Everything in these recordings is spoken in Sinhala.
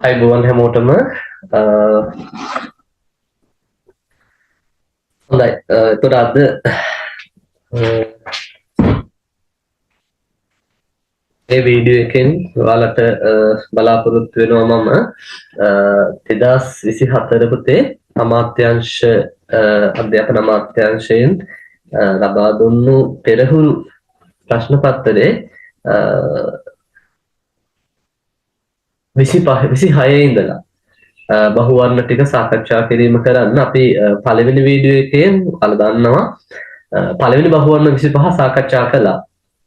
අයිබෝවන් හැමෝටම හොඳයි එතකොට අද මේ වීඩියෝ එකෙන් ඔයාලට බලාපොරොත්තු වෙනවා මම 2024 පුතේ අමාත්‍යාංශ අධ්‍යාපන අමාත්‍යාංශයෙන් ලබා දුන්නු පෙරහුරු ප්‍රශ්න පත්‍රයේ 26 ඉඳලා බහුවර්ණ ටික සාකච්ඡා කිරීම කරන්න අපි පළවෙනි වීඩියෝ එකෙන් ඔයාලා දන්නවා පළවෙනි බහුවර්ණ 25 සාකච්ඡා කළා.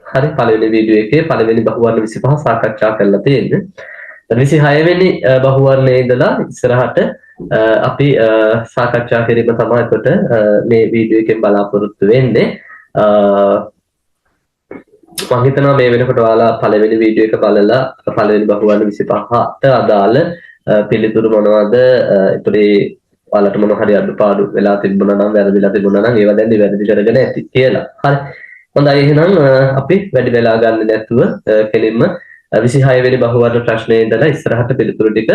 හරි පළවෙනි වීඩියෝ එකේ පළවෙනි බහුවර්ණ 25 සාකච්ඡා කරලා තියෙන්නේ. 26 වෙනි බහුවර්ණයේ ඉඳලා ඉස්සරහට අපි සාකච්ඡා කිරීම තමයි එතකොට මේ වීඩියෝ එකෙන් බලාපොරොත්තු වෙන්නේ. මම හිතනවා මේ වෙනකොට ඔයාලා පළවෙනි වීඩියෝ එක බලලා පළවෙනි බහුවර්ණ 25ට අදාළ පිළිතුරු මොනවද ඒතරේ ඔයාලට මොන හරි අඩුපාඩු වෙලා තිබුණා නම් වැරදිලා තිබුණා නම් ඒවා දැන් නිවැරදි කරගෙන ඇති කියලා. හරි. හොඳයි එහෙනම් අපි වැඩි වෙලා ගන්න නැතුව කෙලින්ම 26 වෙනි බහුවර්ණ ප්‍රශ්නයේ ඉඳලා ඉස්සරහට පිළිතුරු ටික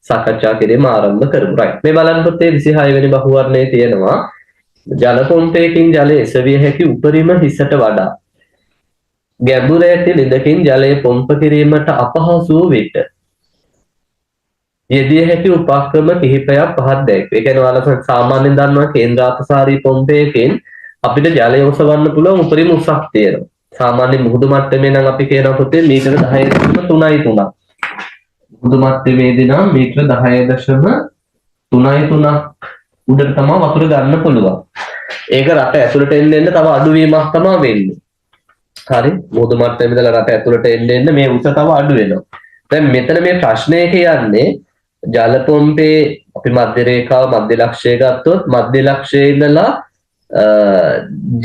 සාකච්ඡා කිරීම ආරම්භ කරමු. right. මේ බලන්න පුතේ 26 වෙනි බහුවර්ණයේ තියෙනවා ජල පොම්පයකින් ජලය එසවිය හැකි උපරිම හිසට වඩා ගැඹුර ඇති ළිඳකින් ජලය පොම්ප කිරීමට අපහසු වූ විට යෙදිය හැකි උපක්‍රම කිහිපයක් පහත් දැක්වේ. ඒ කියන්නේ ඔයාලා සාමාන්‍යයෙන් දන්නවා කේන්ද්‍රාපසාරී පොම්පයකින් අපිට ජලය ඔසවන්න පුළුවන් උපරිම උසක් තියෙනවා. සාමාන්‍ය මුහුදු මට්ටමේ නම් අපි කියනවා පුතේ මීටර 10.3යි 3. මුහුදු මට්ටමේදී නම් මීටර 10.3යි 3 උඩට තමයි වතුර ගන්න පුළුවන්. ඒක රට ඇතුළට එන්න තව අඩුවීමක් තමයි වෙන්නේ. හරි මුහුදු මට්ටමේ ඉඳලා රට ඇතුළට එන්න මේ උස තව අඩු වෙනවා. දැන් මෙතන මේ ප්‍රශ්නේ කියන්නේ ජල පොම්පේ අපි මධ්‍ය රේඛාව මධ්‍ය ලක්ෂය ගත්තොත් මධ්‍ය ලක්ෂයේ ඉඳලා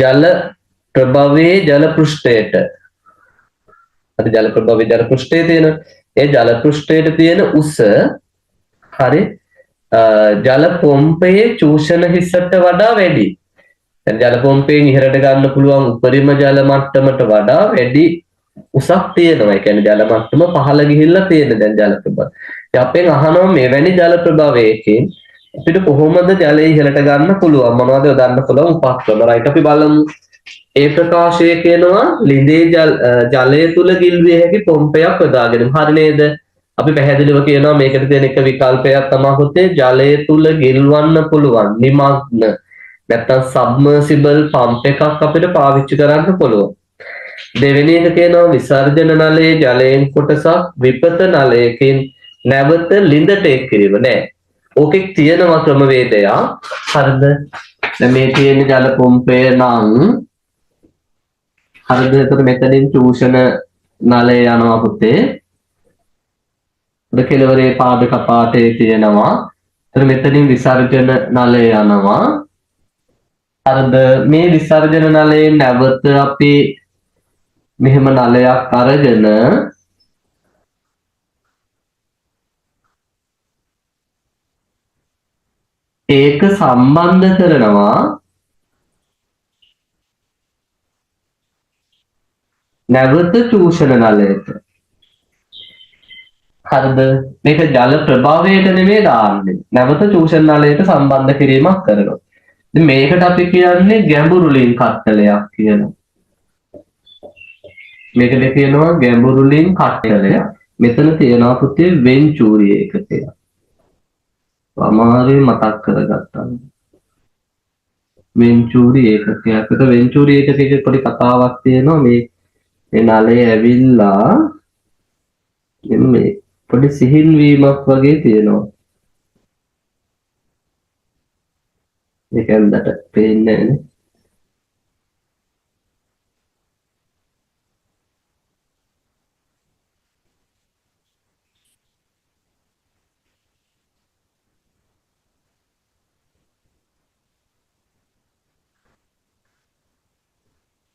ජල ප්‍රභවයේ ජල පෘෂ්ඨයට අද ජල ප්‍රභවයේ ජල පෘෂ්ඨයේ තියෙන ඒ ජල පෘෂ්ඨයට තියෙන උස හරි ජල පොම්පයේ චූෂණ හිසට වඩා වැඩි. දැන් ජල පොම්පයෙන් ඉහළට ගන්න පුළුවන් උපරිම ජල මට්ටමට වඩා වැඩි උසක් තියෙනවා. ඒ කියන්නේ ජල මට්ටම පහළ ගිහිල්ලා තියෙන දැන් ජල ප්‍රභව. ඉතින් අපෙන් අහනවා මෙවැනි ජල ප්‍රභවයකින් අපිට කොහොමද ජලය ඉහළට ගන්න පුළුවන් මොනවද යොදන්න පුළුවන් උපක්‍රම. right අපි බලමු. ඒ ප්‍රකාශය කියනවා ළිඳේ ජලය තුල ගිල්විය හැකි පොම්පයක් යොදාගෙන. හරි නේද? අපි පැහැදිලිව කියනවා මේකට තියෙන එක විකල්පයක් තමයි පුතේ ජලය තුල ගිල්වන්න පුළුවන් නිමග්න නැත්නම් සබ්මර්සිබල් පම්ප් එකක් අපිට පාවිච්චි කරන්න පුළුවන්. දෙවෙනි එක කියනවා විසර්ජන නලයේ ජලයෙන් කොටසක් විපත නලයකින් නැවත ළිඳට එක් කිරීම නෑ. ඕකේ තියෙනවා ක්‍රමවේදයක්. හරිද? දැන් මේ තියෙන ජල පොම්පය නම් හරිද? එතකොට මෙතනින් චූෂණ නලය යනවා පුතේ. ඒක කෙලවරේ පාදක පාතේ තියෙනවා. එතකොට මෙතනින් විසර්ජන නලය යනවා. හරිද? මේ විසර්ජන නලයෙන් නැවත අපි මෙහෙම නලයක් අරගෙන ඒක සම්බන්ධ කරනවා නැවත චූෂණ නලයට. හරිද? මේක ජල ප්‍රභවයට නෙමෙයි දාන්නේ. නැවත චූෂණ නලයට සම්බන්ධ කිරීමක් කරනවා. ඉතින් මේකට අපි කියන්නේ ගැඹුරු ලින් කට්ටලයක් කියලා. මේකට කියනවා ගැඹුරු ලින් කට්ටලයක්. මෙතන තියෙනවා පුතේ වෙන්චූරි ඒකකය. අමාරුයි මතක් කරගත්තා. වෙන්චූරි ඒකකයක්. ඒක වෙන්චූරි ඒකකයේ පොඩි කතාවක් තියෙනවා මේ නලය ඇවිල්ලා මේ පොඩි සිහින් වීමක් වගේ තියෙනවා. ඒක ඇඳට පේන්නේ නැහැ.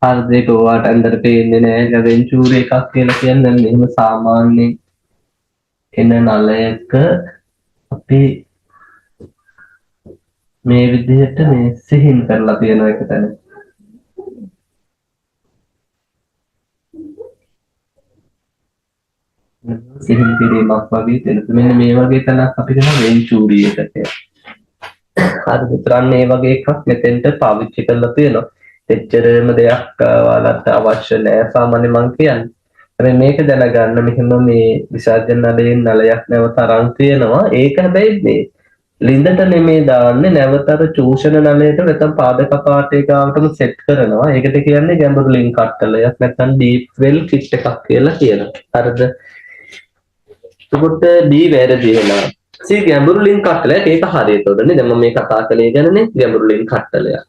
හරිද? ඒක ඔයාලට ඇඳට පේන්නේ නැහැ. වෙන්චූරි එකක් කියලා කියන්නේ මෙහෙම සාමාන්‍ය එන නලයක අපි මේ විදිහට මේ සිහින් කරලා තියෙන එක තැන. සිහින් කිරීමක් වගේ තියෙනවා. මෙන්න මේ වගේ තැනක් අපි කරන වෙන්චූරි එකට. හරි විතරක් මේ වගේ එකක් මෙතෙන්ට පාවිච්චි කරලා තියෙනවා. එච්චරම දෙයක් ඔයාලට අවශ්‍ය නෑ සාමාන්‍ය මං කියන්නේ. හැබැයි මේක දැනගන්න මෙහෙම මේ විසර්ජන නලයෙන් නලයක් නැවත අරන් තියෙනවා. ඒක හැබැයි මේ ලින්දට නෙමේ දාන්නේ නැවත අර චූෂණ නලයට නැත්නම් පාදක පාටේ ගාවටම සෙට් කරනවා. ඒකට කියන්නේ ගැඹුරු ලින්ක් කට්ටලයක් නැත්නම් ඩීප් වෙල් කිට් එකක් කියලා කියනවා. හරිද? එතකොට D වැරදි වෙනවා. සී ගැඹුරු ලින්ක් කට්ටලයක් ඒක හරියටනේ. දැන් මම මේ කතා කළේ ගැනනේ ගැඹුරු ලින්ක් කට්ටලයක්.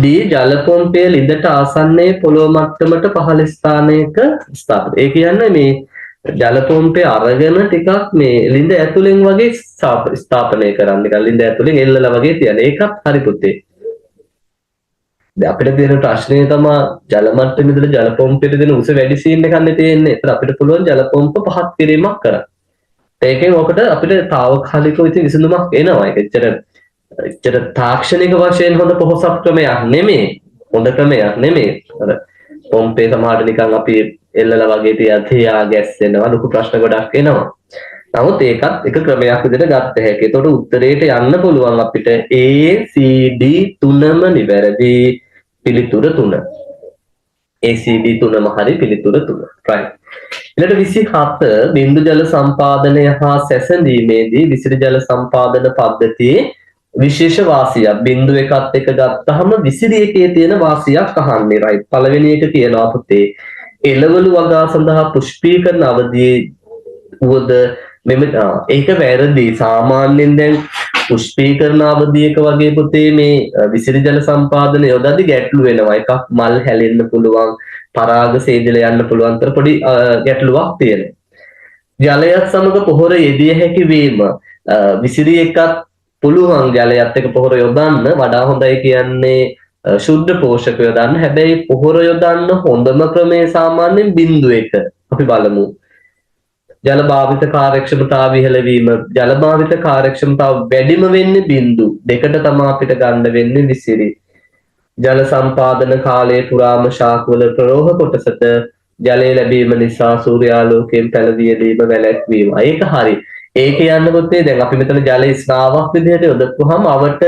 D ජල පොම්පය ලිඳට ආසන්නයේ පොළොව මට්ටමට පහළ ස්ථානයක ස්ථාපිත. ඒ කියන්නේ මේ ජල පොම්පය අරගෙන ටිකක් මේ ලිඳ ඇතුලෙන් වගේ ස්ථාපනය කරන්න. නිකන් ලිඳ ඇතුලෙන් එල්ලලා වගේ තියන. ඒකත් හරි පුතේ. දැන් අපිට තියෙන ප්‍රශ්නේ තමයි ජල මට්ටමේ ඉඳලා ජල පොම්පයට දෙන උස වැඩි සීන් එකක් නේ තියෙන්නේ. ඒතර අපිට පුළුවන් ජල පොම්ප පහත් කිරීමක් කරන්න. ඒකෙන් ඔකට අපිට తాවකාලිකව ඉතින් විසඳුමක් එනවා. ඒක එච්චර තාක්ෂණික වශයෙන් හොඳ පොහොසත් ක්‍රමයක් නෙමෙයි. හොඳ ක්‍රමයක් නෙමෙයි. අර පොම්පේ සමහරට නිකන් අපි එල්ලලා වගේ තියා ගැස්සෙනවා. ලොකු ප්‍රශ්න ගොඩක් එනවා. නමුත් ඒකත් එක ක්‍රමයක් විදිහට ගත්ත හැකියි. ඒතකොට උත්තරේට යන්න පුළුවන් අපිට A C D තුනම නිවැරදි. පිළිතුර 3. A C D තුනම හරි පිළිතුර 3. right. ඊළඟ 27 බින්දු ජල සම්පාදනය හා සැසඳීමේදී විසිරි ජල සම්පාදන පද්ධතියේ විශේෂ වාසියක් බින්දු එකත් එක ගත්තහම විසිරි එකේ තියෙන වාසියක් අහන්නේ right. පළවෙනි එක කියනවා පුතේ එළවලු වගා සඳහා පුෂ්පීකරණ අවධියේ උවද මෙම ඒක වැරදි. සාමාන්‍යයෙන් දැන් පුෂ්පීකරණ අවධියක වගේ පුතේ මේ විසිරි ජල සම්පාදනය යොදද්දි ගැටලු වෙනවා. එකක් මල් හැලෙන්න පුළුවන්, පරාග සේදල යන්න පුළුවන් තර පොඩි ගැටලුවක් තියෙනවා. ජලයත් සමග පොහොර යෙදිය හැකි වීම විසිරි එකත් පුළුවන් ජලයත් එක්ක පොහොර යොදන්න වඩා හොඳයි කියන්නේ ශුද්ධ පෝෂක යොදන්න. හැබැයි පොහොර යොදන්න හොඳම ක්‍රමය සාමාන්‍යයෙන් බිංදු එක. අපි බලමු. ජල භාවිත කාර්යක්ෂමතාව ඉහළ වීම ජල භාවිත කාර්යක්ෂමතාව වැඩිම වෙන්නේ බිංදු දෙකට තමයි අපිට ගන්න වෙන්නේ විසිරි. ජල සම්පාදන කාලයේ පුරාම ශාකවල ප්‍රරෝහ කොටසට ජලය ලැබීම නිසා සූර්යාලෝකයෙන් පැලවියදීම වැළැක්වීම. ඒක හරි. ඒ කියන්න පුතේ දැන් අපි මෙතන ජලයේ ස්නාවක් විදිහට යොදපුවාම අවට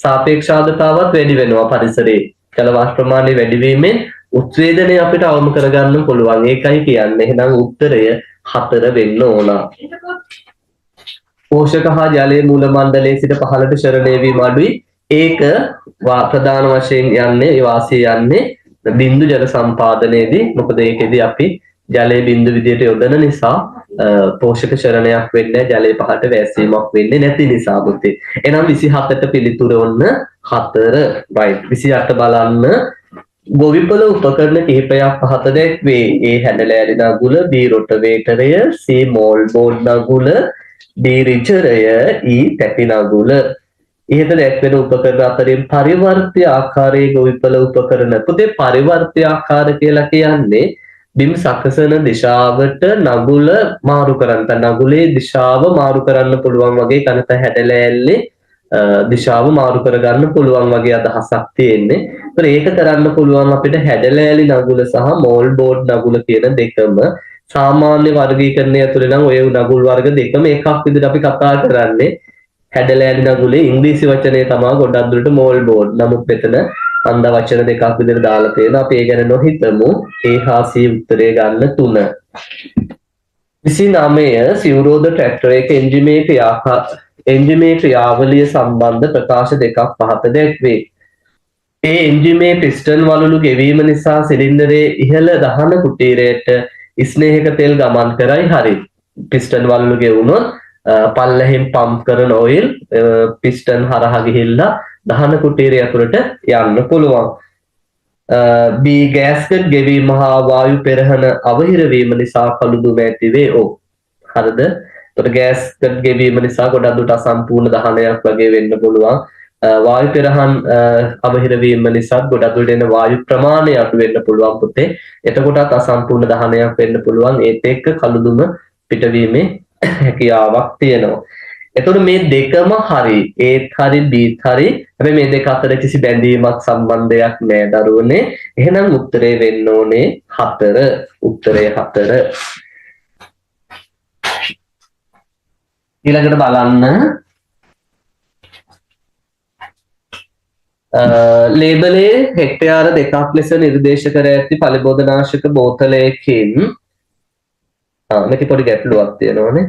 සාපේක්ෂ ආර්ද්‍රතාවත් වැඩි වෙනවා පරිසරයේ. ජල වාෂ්ප ප්‍රමාණය වැඩි වීමෙන් උත්සේදනය අපිට අවම කරගන්න පුළුවන්. ඒකයි කියන්නේ. එහෙනම් උත්තරය 4 වෙන්න ඕන. පෝෂක හා ජලයේ මූල මණ්ඩලයේ සිට පහළට ශරණය වීම අඩුයි. ඒක ප්‍රධාන වශයෙන් යන්නේ ඒ වාසිය යන්නේ බින්දු ජල සම්පාදනයේදී. මොකද ඒකෙදී අපි ජලයේ බින්දු විදියට යොදන නිසා පෝෂක ශරණයක් වෙන්නේ ජලයේ පහළට වැස්සීමක් වෙන්නේ නැති නිසා පුතේ. එහෙනම් 27ට පිළිතුර ඔන්න 4. right. 28 බලන්න ගොවිපළ උපකරණ කිහිපයක් පහත දැක්වේ. A හැඩලෑලි නගුල, B රොටවේටරය, C මෝල් බෝඩ් නගුල, D රිචරය, E තැටි නගුල. ඉහත දැක්වෙන උපකරණ අතරින් පරිවර්ත්‍ය ආකාරයේ ගොවිපළ උපකරණ. පුතේ පරිවර්ත්‍ය ආකාර කියලා කියන්නේ බිම් සකසන දිශාවට නගුල මාරු කරන්න. නගුලේ දිශාව මාරු කරන්න පුළුවන් වගේ කනත හැඩලෑල්ලේ දිශාව මාරු කරගන්න පුළුවන් වගේ අදහසක් තියෙන්නේ. ඒක කරන්න පුළුවන් අපිට හැඩලෑලි නගුල සහ මෝල් බෝඩ් නගුල කියන දෙකම සාමාන්‍ය වර්ගීකරණය ඇතුළේ නම් ඔය නගුල් වර්ග දෙකම එකක් විදිහට අපි කතා කරන්නේ. හැඩලෑලි නගුලේ ඉංග්‍රීසි වචනේ තමයි ගොඩක් දුරට මෝල් බෝඩ්. නමුත් මෙතන අන්ද වචන දෙකක් විදිහට දාලා තියෙනවා. අපි ඒ ගැන නොහිතමු. A හා C උත්තරේ ගන්න 3. 29 සිවුරෝද ට්‍රැක්ටර් එක එන්ජිමේ ක්‍රියාවලිය සම්බන්ධ ප්‍රකාශ දෙකක් පහත දැක්වේ. ඒ එන්ජිමේ පිස්ටන් වලලු ගෙවීම නිසා සිලින්ඩරයේ ඉහළ දහන කුටීරයට ස්නේහක තෙල් ගමන් කරයි. හරි. පිස්ටන් වලලු ගෙවුනොත් පල්ලෙහින් පම්ප් කරන ඔයිල් පිස්ටන් හරහා ගිහිල්ලා දහන කුටීරය ඇතුළට යන්න පුළුවන්. B ගෑස්කට් ගෙවීම හා වායු පෙරහන අවහිර වීම නිසා කළු දුම ඇතිවේ. ඔව්. හරිද? එතකොට ගෑස්කට් ගෙවීම නිසා ගොඩක් දුරට අසම්පූර්ණ දහනයක් වගේ වෙන්න පුළුවන්. වායු පෙරහන් අවහිර වීම නිසා ගොඩක් දුරට එන වායු ප්‍රමාණය අඩු වෙන්න පුළුවන් පුතේ. එතකොටත් අසම්පූර්ණ දහනයක් වෙන්න පුළුවන්. ඒත් එක්ක කළු දුම පිටවීමේ හැකියාවක් තියෙනවා. එතකොට මේ දෙකම හරි. ඒත් හරි බීත් හරි. හැබැයි මේ දෙක අතර කිසි බැඳීමක් සම්බන්ධයක් නැහැ දරුවනේ. එහෙනම් උත්තරේ වෙන්න ඕනේ 4. උත්තරේ 4. ඊළඟට බලන්න ලේබලේ හෙක්ටයාර 2ක් ලෙස නිර්දේශ කර ඇති පලිබෝධනාශක බෝතලයකින් මෙති පොඩි ගැටලුවක් තියෙනවානේ.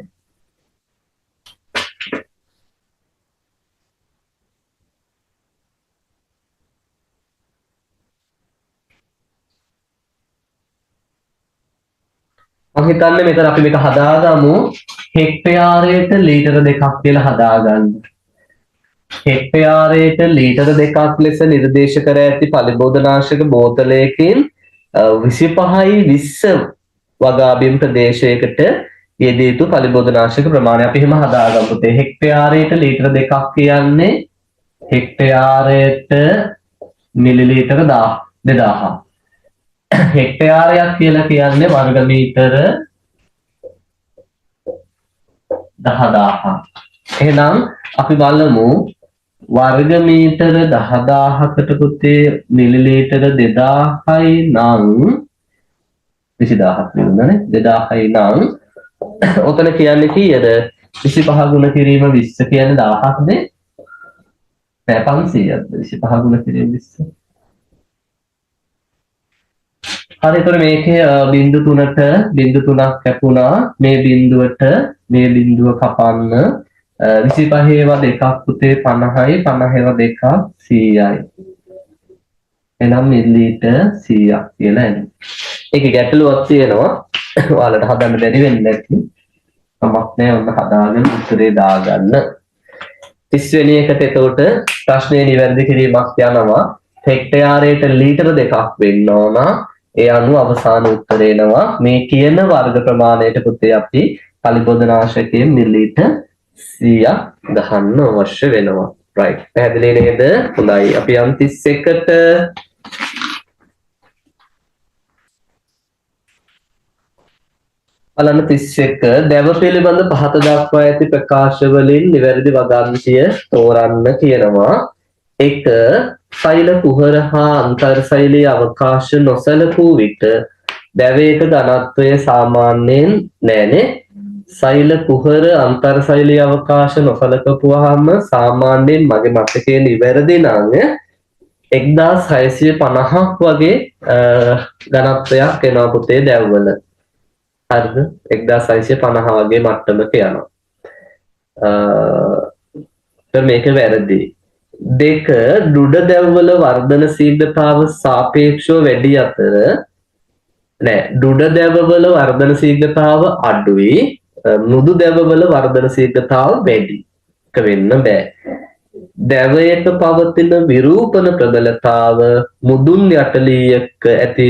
මම හිතන්නේ මෙතන අපි මේක හදාගමු හෙක්ටයාරයට ලීටර 2ක් කියලා හදාගන්න. හෙක්ටයාරයට ලීටර 2ක් ලෙස නිර්දේශ කර ඇති පලිබෝධනාශක බෝතලයකින් 25යි 20 වගාබිම් ප්‍රදේශයකට යෙදිය යුතු පලිබෝධනාශක ප්‍රමාණය අපි එහෙම හදාගමු. හෙක්ටයාරයට ලීටර 2ක් කියන්නේ හෙක්ටයාරයට මිලිලීටර 2000. හෙක්ටයාරයක් කියලා කියන්නේ වර්ග මීටර 10000. එහෙනම් අපි බලමු වර්ග මීටර 10000කට පුතේ මිලිලීටර 2000යි නම් 20000ක් නෙවෙයිනේ 2000යි නම් ඔතන කියන්නේ කීයද 25 ගුණ කිරීම 20 කියන්නේ 1000ක්ද නෑ 500ක්ද 25 ගුණ කිරීම 20 හරි. ඒතර මේකේ බිංදු 3ට බිංදු 3ක් කැපුණා. මේ බිංදුවට මේ බිංදුව කපන්න 25 ඒවා දෙකක් පුතේ 50යි 50 ඒවා දෙකක් 100යි. එනම් මිලිලීටර් 100ක් කියලා එන්නේ. ඒකේ ගැටලුවක් තියෙනවා. ඔයාලට හදන්න බැරි වෙන්නේ නැති. මමක් නෑ ඔන්න හදාගෙන උත්තරේ දාගන්න. 30 වෙනි එකට එතකොට ප්‍රශ්නේ නිවැරදි කිරීමක් යනවා. හෙක්ටයාරයට ලීටර 2ක් වෙන්න ඕන. ඒ අනුව අවසාන උත්තරේ එනවා මේ කියන වර්ග ප්‍රමාණයට පුතේ අපි පලිබෝධනාශකයෙන් මිලිලීටර් 100ක් ගහන්න අවශ්‍ය වෙනවා. right. පැහැදිලි නේද? හොඳයි. අපි යම් 31ට බලන්න 31 දැව පිළිබඳ පහත දක්වා ඇති ප්‍රකාශ වලින් නිවැරදි වගන්තිය තෝරන්න කියනවා. 1 සෛල කුහර හා අන්තර්සෛලීය අවකාශ නොසලකූ විට දැවයක ඝනත්වය සාමාන්‍යයෙන් නෑනේ. සෛල කුහර අන්තර්සෛලීය අවකාශ නොසලකපුවාම සාමාන්‍යයෙන් මගේ මතකයේ නිවැරදි නම් 1650ක් වගේ ඝනත්වයක් එනවා පුතේ දැවවල. හරිද? 1650 වගේ මට්ටමක යනවා. මේක වැරදි. 2 දුඩ දැවවල වර්ධන ශීඝ්‍රතාව සාපේක්ෂව වැඩි අතර නෑ දුඩ දැවවල වර්ධන ශීඝ්‍රතාව අඩුයි මෘදු දැවවල වර්ධන ශීඝ්‍රතාව වැඩි. එක වෙන්න බෑ. දැවයක පවතින විරූපන ප්‍රබලතාව මුදුන් යටලියක ඇති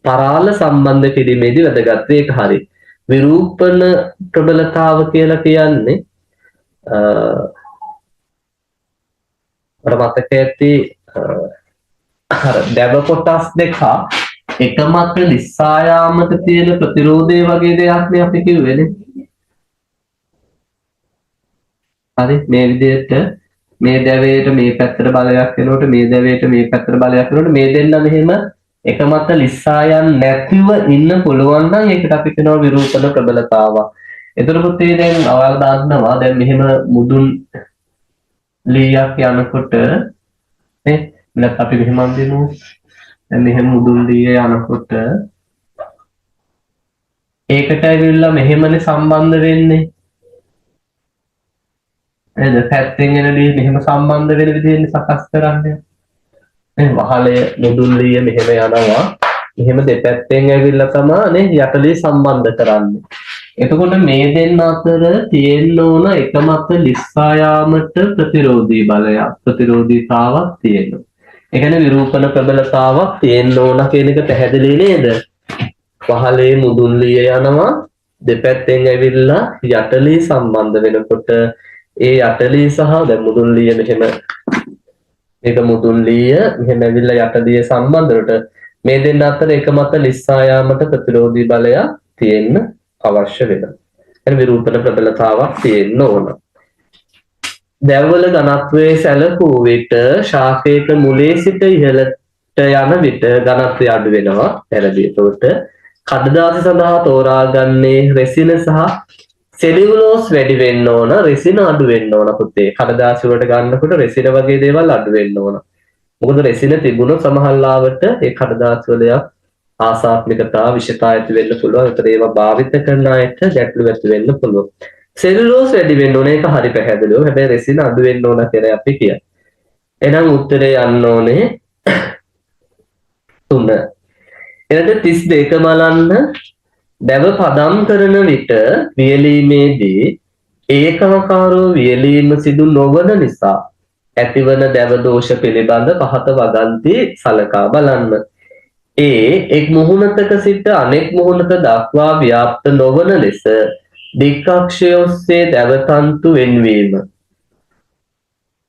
පරාල සම්බන්ධ කිරීමේදී වැදගත්. ඒක හරි. විරූපන ප්‍රබලතාව කියලා කියන්නේ මතක ඇති දැව කොටස් දෙක එකමත් ලිස්සා යාමට තියෙන ප්‍රතිරෝධය වගේ දෙයක් නේ අපි කිව්වේනේ. හරි. මේ විදිහට මේ දැවයට මේ පැත්තට බලයක් එනකොට මේ දැවයට මේ පැත්තට බලයක් එනකොට මේ දෙන්න මෙහෙම එකමත් ලිස්සා යන්නේ නැතිව ඉන්න පුළුවන් නම් ඒකට අපි කියනවා විරූපන ප්‍රබලතාවක්. ඒතර පුතේ දැන් ඔයාලා දන්නවා දැන් මෙහෙම මුදුන් ලීයක් යනකොට නේ නැත් අපි මෙහෙම අඳිමු. දැන් මෙහෙම මුදුන් ලීය යනකොට ඒකට ඇවිල්ලා මෙහෙමනේ සම්බන්ධ වෙන්නේ. නේද? පැත්තෙන් එන ලී මෙහෙම සම්බන්ධ වෙන විදිහෙන් සකස් කරන්නේ. මේ වහලේ මුදුන් ලීය මෙහෙම යනවා. මෙහෙම දෙපැත්තෙන් ඇවිල්ලා තමයි නේ යටලී සම්බන්ධ කරන්නේ. එතකොට මේ දෙන්න අතර තියෙන්න ඕන එකමත් ලිස්සා යාමට ප්‍රතිරෝධී බලයක් ප්‍රතිරෝධීතාවක් තියෙනවා. ඒ කියන්නේ විරූපන ප්‍රබලතාවක් තියෙන්න ඕන කියන එක පැහැදිලි නේද? වහලේ මුදුන් ලීය යනවා දෙපැත්තෙන් ඇවිල්ලා යටලී සම්බන්ධ වෙනකොට ඒ යටලී සහ දැන් මුදුන් ලීය මෙහෙම මේක මුදුන් ලීය මෙහෙම ඇවිල්ලා යටලිය සම්බන්ධ වෙනකොට මේ දෙන්න අතර එකමත් ලිස්සා යාමට ප්‍රතිරෝධී බලයක් තියෙන්න අවශ්‍ය වෙනවා. එන විරූපන ප්‍රබලතාවක් තියෙන්න ඕන. දැවවල ඝනත්වයේ සැලකූ විට ශාකයක මුලේ සිට ඉහළට යන විට ඝනත්වය අඩු වෙනවා. වැරදි. ඒකට කඩදාසි සඳහා තෝරාගන්නේ රෙසින සහ සෙලියුලෝස් වැඩි වෙන්න ඕන, රෙසින අඩු වෙන්න ඕන පුතේ. කඩදාසි වලට ගන්නකොට රෙසින වගේ දේවල් අඩු වෙන්න ඕන. මොකද රෙසින තිබුණොත් සමහරවිට ඒ කඩදාසි වල ආසාත්මිකතා විෂතා ඇති වෙන්න පුළුවන්. ඒතර ඒවා භාවිත කරන අයට ගැටලු ඇති වෙන්න පුළුවන්. සෙලියුලෝස් වැඩි වෙන්න ඕන, ඒක හරි පැහැදිලිව. හැබැයි රෙසින අඩු වෙන්න ඕන කියලා අපි කියනවා. එහෙනම් උත්තරේ යන්න ඕනේ 3. එනට 32 බලන්න. දැව පදම් කරන විට වියලීමේදී ඒකාකාරව වියලීම සිදු නොවන නිසා ඇතිවන දැව දෝෂ පිළිබඳ පහත වදන්ති සලකා බලන්න. එක් මුහුණතක සිට අනෙක් මුහුණත දක්වා ව්‍යාප්ත නොවන ලෙස දික් අක්ෂය ඔස්සේ දැව තන්තු වෙන්වීම.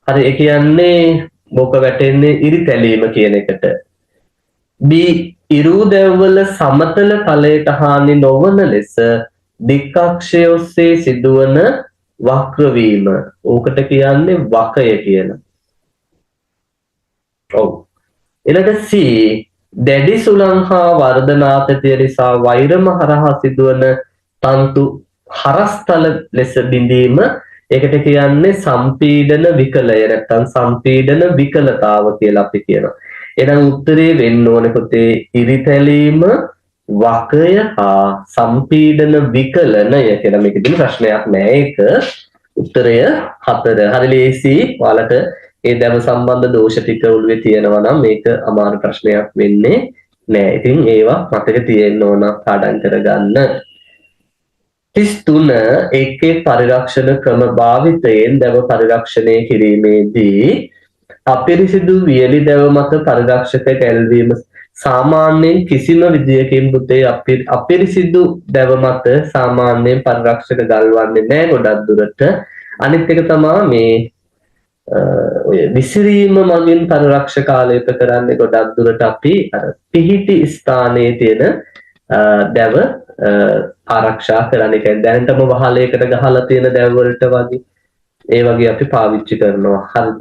හරි, ඒ කියන්නේ මොක වැටෙන්නේ ඉරිතැලීම කියන එකට. B ඉරු දැවවල සමතල තලයට හානි නොවන ලෙස දික් අක්ෂය ඔස්සේ සිදුවන වක්‍ර වීම. ඕකට කියන්නේ වකය කියලා. ඔව්. ඊළඟ C දැඩි සුළං හා වර්ධනාතතිය නිසා වෛරම හරහා සිදුවන තන්තු හරස්තල ලෙස බිඳීම. ඒකට කියන්නේ සම්පීඩන විකලය නැත්නම් සම්පීඩන විකලතාව කියලා අපි කියනවා. එහෙනම් උත්තරේ වෙන්න ඕනේ පුතේ ඉරිතැලීම, වකය හා සම්පීඩන විකලනය කියලා. මේකෙදී ප්‍රශ්නයක් නෑ. ඒක උත්තරය 4. හරි ලේසි. ඔයාලට ඒ දැව සම්බන්ධ දෝෂ ටික ඔළුවේ තියෙනවා නම් මේක අමාරු ප්‍රශ්නයක් වෙන්නේ නෑ. ඉතින් ඒවා මතක තියෙන්න ඕන පාඩම් කරගන්න. 33 ඒකේ පරිරක්ෂණ ක්‍රම භාවිතයෙන් දැව පරිරක්ෂණය කිරීමේදී අපිරිසිදු වියලි දැව මත පරිරක්ෂක ගැල්වීම සාමාන්‍යයෙන් කිසිම විදියකින් පුතේ අපිරිසිදු දැව මත සාමාන්‍යයෙන් පරිරක්ෂක ගල්වන්නේ නැහැ ගොඩක් දුරට. අනිත් එක තමයි මේ ඔය විසිරීම මගින් පරිරක්ෂක ආලේප කරන්නේ ගොඩක් දුරට අපි අර පිහිටි ස්ථානයේ තියෙන දැව ආරක්ෂා කරන එක. දැනටම වහලයකට ගහලා තියෙන දැව වලට වගේ ඒ වගේ අපි පාවිච්චි කරනවා. හරිද?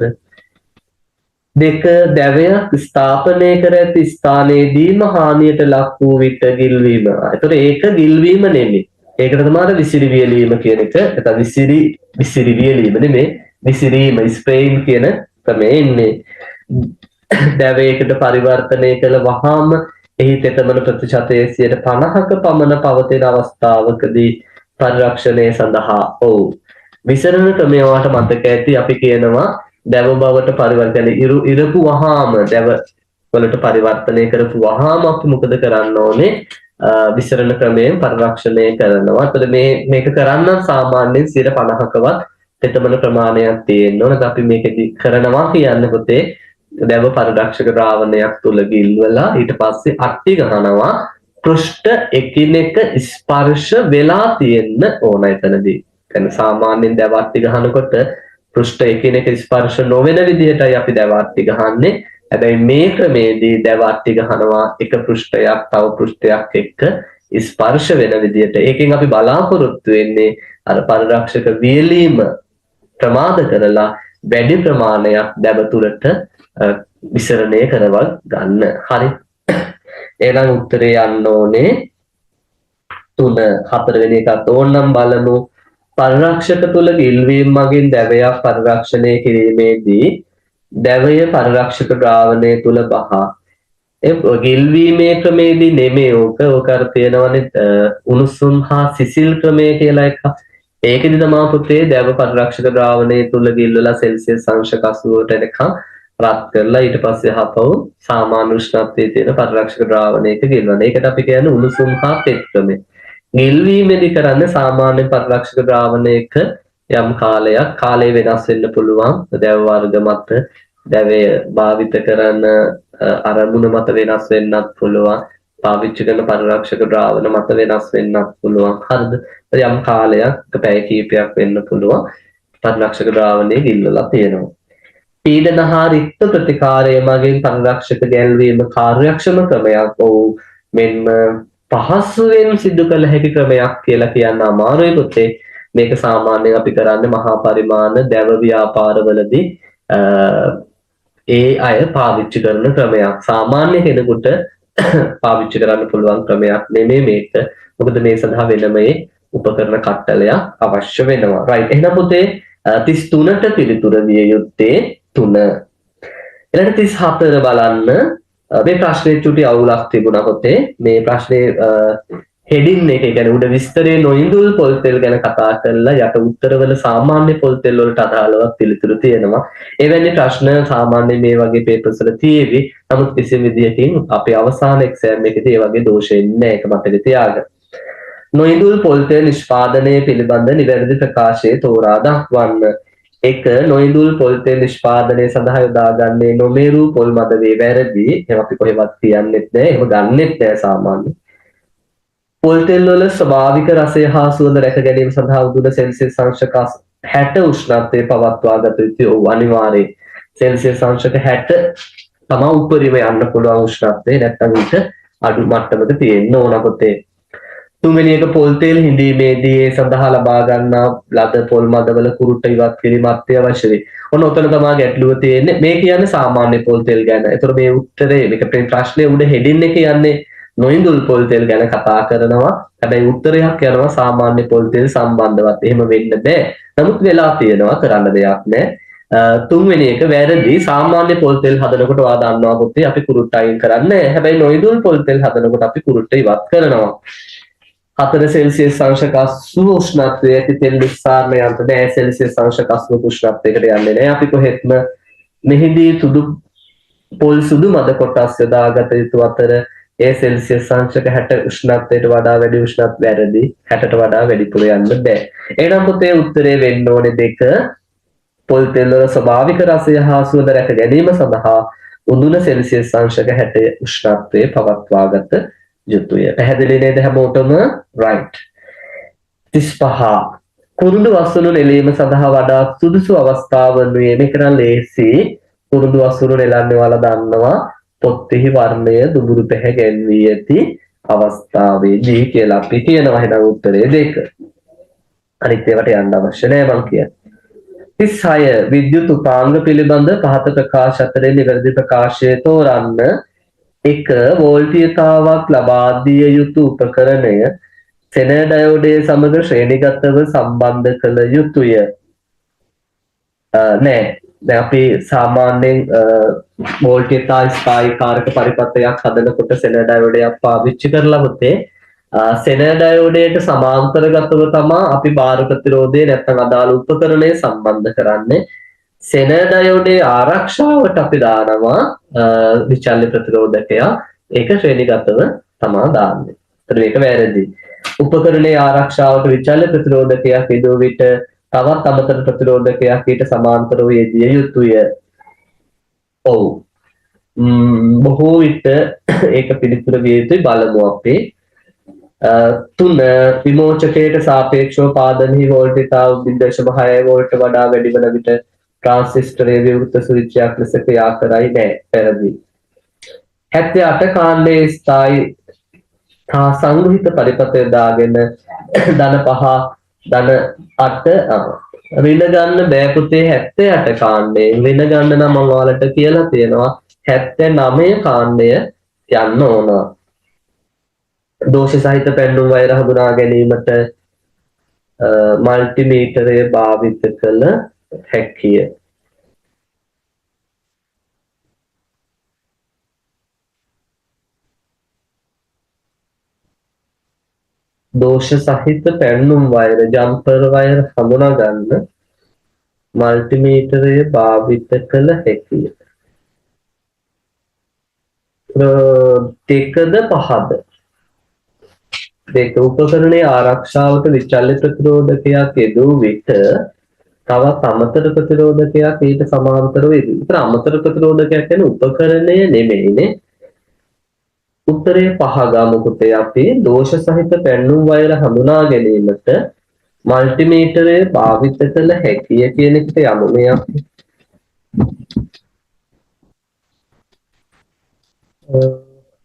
2 දැවයක් ස්ථාපනය කර ඇති ස්ථානයේදීම හානියට ලක් වූ විට ගිල්වීම. ඒතකොට ඒක ගිල්වීම නෙමෙයි. ඒකට තමයි විසිරි වියලීම කියන එක. නැත්නම් විසිරි වියලීම නෙමෙයි. විසිරීම ස්ප්‍රේයින් කියන ක්‍රමය ඉන්නේ. දැවයකට පරිවර්තනය කළ වහාම එහි තෙතමන ප්‍රතිශතය 50ක පමණ පවතින අවස්ථාවකදී පරිරක්ෂණය සඳහා විසරණ ක්‍රමය වාට මතක ඇති. අපි කියනවා දැව බවට පරිවර්තනය ඉරපු වහාම දැව වලට පරිවර්තනය කරපු වහාම අපි මොකද කරන්න ඕනේ? විසරණ ක්‍රමයෙන් පරිරක්ෂණය කරනවා. ඒතර මේක කරන්න සාමාන්‍යයෙන් 50කවත් තෙතමන ප්‍රමාණයක් තියෙන්න ඕන. අපි මේකෙදි කරනවා කියන්නේ පුතේ දැව පරිරක්ෂක ද්‍රාවණයක් තුල ගිල්වලා ඊට පස්සේ අට්ටි ගහනවා. පෘෂ්ඨ එකිනෙක ස්පර්ශ වෙලා තියෙන්න ඕන එතනදී. කියන්නේ සාමාන්‍යයෙන් දැව අට්ටි ගහනකොට පෘෂ්ඨ එකිනෙක ස්පර්ශ නොවන විදිහටයි අපි දැව අට්ටි ගහන්නේ. හැබැයි මේ ක්‍රමේදී දැව අට්ටි ගහනවා එක පෘෂ්ඨයක් තව පෘෂ්ඨයක් එක්ක ස්පර්ශ වෙන විදිහට. ඒකෙන් අපි බලාපොරොත්තු වෙන්නේ අර පරිරක්ෂක වියලීම ප්‍රමාද කරලා වැඩි ප්‍රමාණයක් දැව තුරට විසරණය කරව ගන්න. හරි. එහෙනම් උත්තරේ යන්න ඕනේ 3. 4 වෙනි එකත් ඕනනම් බලමු. පරිරක්ෂක තුල ගිල්වීම මගින් දැවයක් පරිරක්ෂණය කිරීමේදී දැවය පරිරක්ෂක ද්‍රාවණය තුල බහා ගිල්වීමේ ක්‍රමේදී නෙමෙයි ඕක අර තියෙනවනේ උණුසුම් හා සිසිල් ක්‍රමය කියලා එකක්. ඒකෙදි තමයි පුතේ දැව පරිරක්ෂක ද්‍රාවණය තුල ගිල්වලා සෙල්සියස් අංශ 80ට එනකම් රත් කරලා ඊට පස්සේ හපව සාමාන්‍ය උෂ්ණත්වයේ තියෙන පරිරක්ෂක ද්‍රාවණයක ගිල්වන. ඒකට අපි කියන්නේ උණුසුම් හා තෙත් ක්‍රමය. ගිල්වීමේදී කරන්නේ සාමාන්‍ය පරිරක්ෂක ද්‍රාවණයක යම් කාලය වෙනස් වෙන්න පුළුවන්. දැව වර්ග මත දැවය භාවිත කරන අරමුණ මත වෙනස් වෙන්නත් පුළුවන්. පාවිච්චි කරන පරිරක්ෂක ද්‍රාවණ මත වෙනස් වෙන්නත් පුළුවන්. හරිද? යම් කාලයක් පැය කිහිපයක් වෙන්න පුළුවන් පරිරක්ෂක ද්‍රාවණයේ ගිල්වලා තියෙනවා. පීඩන හා රික්ත ප්‍රතිකාරය මගින් පරිරක්ෂක ගැල්වීම කාර්යක්ෂම ක්‍රමයක්. මෙන්න පහසුවෙන් සිදු කළ හැකි ක්‍රමයක් කියලා කියන්න අමාරුයි පුතේ. මේක සාමාන්‍යයෙන් අපි කරන්නේ මහා පරිමාණ දැව ව්‍යාපාරවලදී ඒ අය පාවිච්චි කරන ක්‍රමයක්. සාමාන්‍ය කෙනෙකුට පාවිච්චි කරන්න පුළුවන් ක්‍රමයක් නෙමෙයි මේක. මොකද මේ සඳහා වෙනම උපකරණ කට්ටලයක් අවශ්‍ය වෙනවා. right. එහෙනම් පුතේ 33ට පිළිතුර දිය යුත්තේ 3. ඊළඟ 34 බලන්න. මේ ප්‍රශ්නේ චුටි අවුලක් තිබුණා පුතේ. මේ ප්‍රශ්නේ හෙඩින් එක කියන්නේ උඩ විස්තරේ නොඉඳුල් පොල් තෙල් ගැන කතා කරලා යට උත්තරවල සාමාන්‍ය පොල් තෙල් වලට අදාළව පිළිතුරු තියෙනවා. එවැනි ප්‍රශ්න සාමාන්‍ය මේ වගේ පේපර්ස් වල තියෙවි. නමුත් කිසිම විදියකින් අපේ අවසාන එක්සෑම් එකේදී ඒ වගේ දෝෂ එන්නේ නැහැ. ඒක මතක තියාගන්න. නොඉඳුල් පොල් තෙල් නිෂ්පාදනය පිළිබඳ නිවැරදි ප්‍රකාශය තෝරා දක්වන්න. 1. නොඉඳුල් පොල් තෙල් නිෂ්පාදනය සඳහා යොදාගන්නේ නොමේරු පොල් මද වේ වැරදි. එහෙනම් අපි කොහෙවත් කියන්නෙත් නැහැ. එහෙම ගන්නෙත් නැහැ සාමාන්‍ය. පොල් තෙල් වල ස්වභාවික රසය හා සුවඳ රැක ගැනීම සඳහා උදුන සෙල්සියස් අංශක 60 උෂ්ණත්වයේ පවත්වා ගත යුතුයි. ඔව් අනිවාර්යයෙන්. සෙල්සියස් අංශක 60 තමයි උඩරිම යන්න පුළුවන් උෂ්ණත්වය. නැත්නම් ඊට අඩු මට්ටමක තියෙන්න ඕන පොතේ. තුන්වෙනි එක පොල් තෙල් හිඳීමේදී ඒ සඳහා ලබා ගන්නා ලද පොල් මදවල කුරුට්ට ඉවත් කිරීම අත්‍යවශ්‍ය වේ. ඔන්න ඔතන තමයි ගැටලුව තියෙන්නේ. මේ කියන්නේ සාමාන්‍ය පොල් තෙල් ගැන. ඒතර මේ උත්තරේ මේක ප්‍රශ්නේ උඩ හෙඩින් එක කියන්නේ නොඉඳුල් පොල් තෙල් ගැන කතා කරනවා. හැබැයි උත්තරයක් යනවා සාමාන්‍ය පොල් තෙල් සම්බන්ධවත්. එහෙම වෙන්න බෑ. නමුත් වෙලා තියෙනවා කරන්න දෙයක් නෑ. තුන්වෙනි එක වැරදි. සාමාන්‍ය පොල් තෙල් හදනකොට ඔයා දන්නවා පුතේ අපි කුරුට්ට අයින් කරන්නේ. හැබැයි නොඉඳුල් පොල් තෙල් හදනකොට අපි කුරුට්ට ඉවත් කරනවා. 4 සෙල්සියස් අංශක 80 උෂ්ණත්වයේ ඇති තෙල් නිස්සාරණයන්ට බෑ සෙල්සියස් අංශක 80 උෂ්ණත්වයකට යන්නේ නෑ. අපි කොහෙත්ම මෙහිදී පොල් සුදු මද කොටස් යොදාගත යුතු අතර ඒ සෙල්සියස් අංශක 60 උෂ්ණත්වයට වඩා වැඩි උෂ්ණත්වය වැරදි. 60ට වඩා වැඩිපුර යන්න බෑ. එහෙනම් පුතේ උත්තරේ වෙන්න ඕනේ 2. පොල් තෙල් වල ස්වභාවික රසය හා සුවඳ රැක ගැනීම සඳහා උඳුන සෙල්සියස් අංශක 60 උෂ්ණත්වයේ පවත්වාගත යුතුය. පැහැදිලි නේද හැමෝටම? right. 35. කුරුඳු වස්තුණු නෙලීම සඳහා වඩා සුදුසු අවස්ථාව වනුයේ මේක නම් ලේසි. කුරුඳු වස්තුණු නෙලන්නේ ඔයාලා දන්නවා පොත්තෙහි වර්ණය දුඹුරු පැහැගැන්වී ඇති අවස්ථාවේදී කියලා අපි කියනවා. එහෙනම් උත්තරේ 2. අනිත් ඒවාට යන්න අවශ්‍ය නැහැ මං කියන්නේ. 36. විද්‍යුත් උපාංග පිළිබඳ පහත ප්‍රකාශ අතරේ නිවැරදි ප්‍රකාශය තෝරන්න. 1. වෝල්ටීයතාවක් ලබා දිය යුතු උපකරණය සෙනර් ඩයෝඩය සමග ශ්‍රේණිගතව සම්බන්ධ කළ යුතුය. නෑ. දැන් අපි සාමාන්‍යයෙන් වෝල්ටීයතා ස්ථායීකාරක පරිපථයක් හදනකොට සෙනර් ඩයෝඩයක් පාවිච්චි කරලා පුතේ සෙනර් ඩයෝඩයට සමාන්තරගතව තමයි අපි බාර ප්‍රතිරෝධය නැත්නම් අදාළ උපකරණය සම්බන්ධ කරන්නේ. සෙනර් ඩයෝඩේ ආරක්ෂාවට අපි දානවා විචල්්‍ය ප්‍රතිරෝධකයක්. ඒක ශ්‍රේණිගතව තමයි දාන්නේ. ඒතර මේක වැරදි. උපකරණයේ ආරක්ෂාවට විචල්්‍ය ප්‍රතිරෝධකයක් යෙදුව විට තවත් අමතර ප්‍රතිරෝධකයක් ඊට සමාන්තරව යෙදිය යුතුය. ඔව්. බොහෝ විට ඒක පිළිතුර විය යුතුයි. බලමු අපි. 3. විමෝචකයට සාපේක්ෂව පාදනහි වෝල්ටීයතාව 0.6 වෝල්ට් වඩා වැඩි වන විට ट्रांसिस्टरයේ විවෘත ස්විච්යක් ලෙස ක්‍රියා කරයි නෑ. වැරදි. 78 කාණ්ඩයේ ස්ථායි හා සංග්‍රහිත පරිපථය දාගෙන ධන 5 ධන 8 ඍණ ගන්න බෑ පුතේ 78 කාණ්ඩේ. ඍණ ගන්න නම් මම ඔයාලට කියලා තියෙනවා 79 කාණ්ඩය යන්න ඕන. දෝෂ සහිත පෙන්නුම් වෛර හඳුනා ගැනීමට මල්ටිමීටරය භාවිත කළ හැකිය. දෝෂ සහිත පැන්නුම් වෛර ජම්පර් වෛර හඳුනා ගන්න මල්ටිමීටරය භාවිත කළ හැකිය. 2ද 5ද දෙක උපකරණයේ ආරක්ෂාවට විචල්්‍ය ප්‍රතිරෝධකයක් යෙදුව විට තවත් අමතර ප්‍රතිරෝධකයක් ඊට සමාන්තරව යෙදුව. ඒතර අමතර ප්‍රතිරෝධකයක් කියන්නේ උපකරණය නෙමෙයිනේ. උත්තරේ 5 ගමු පුතේ අපි. දෝෂ සහිත පැන්නුම් වෛර හඳුනා ගැනීමට මල්ටිමීටරය භාවිත කළ හැකිය කියන එකට යමු මේ අපි.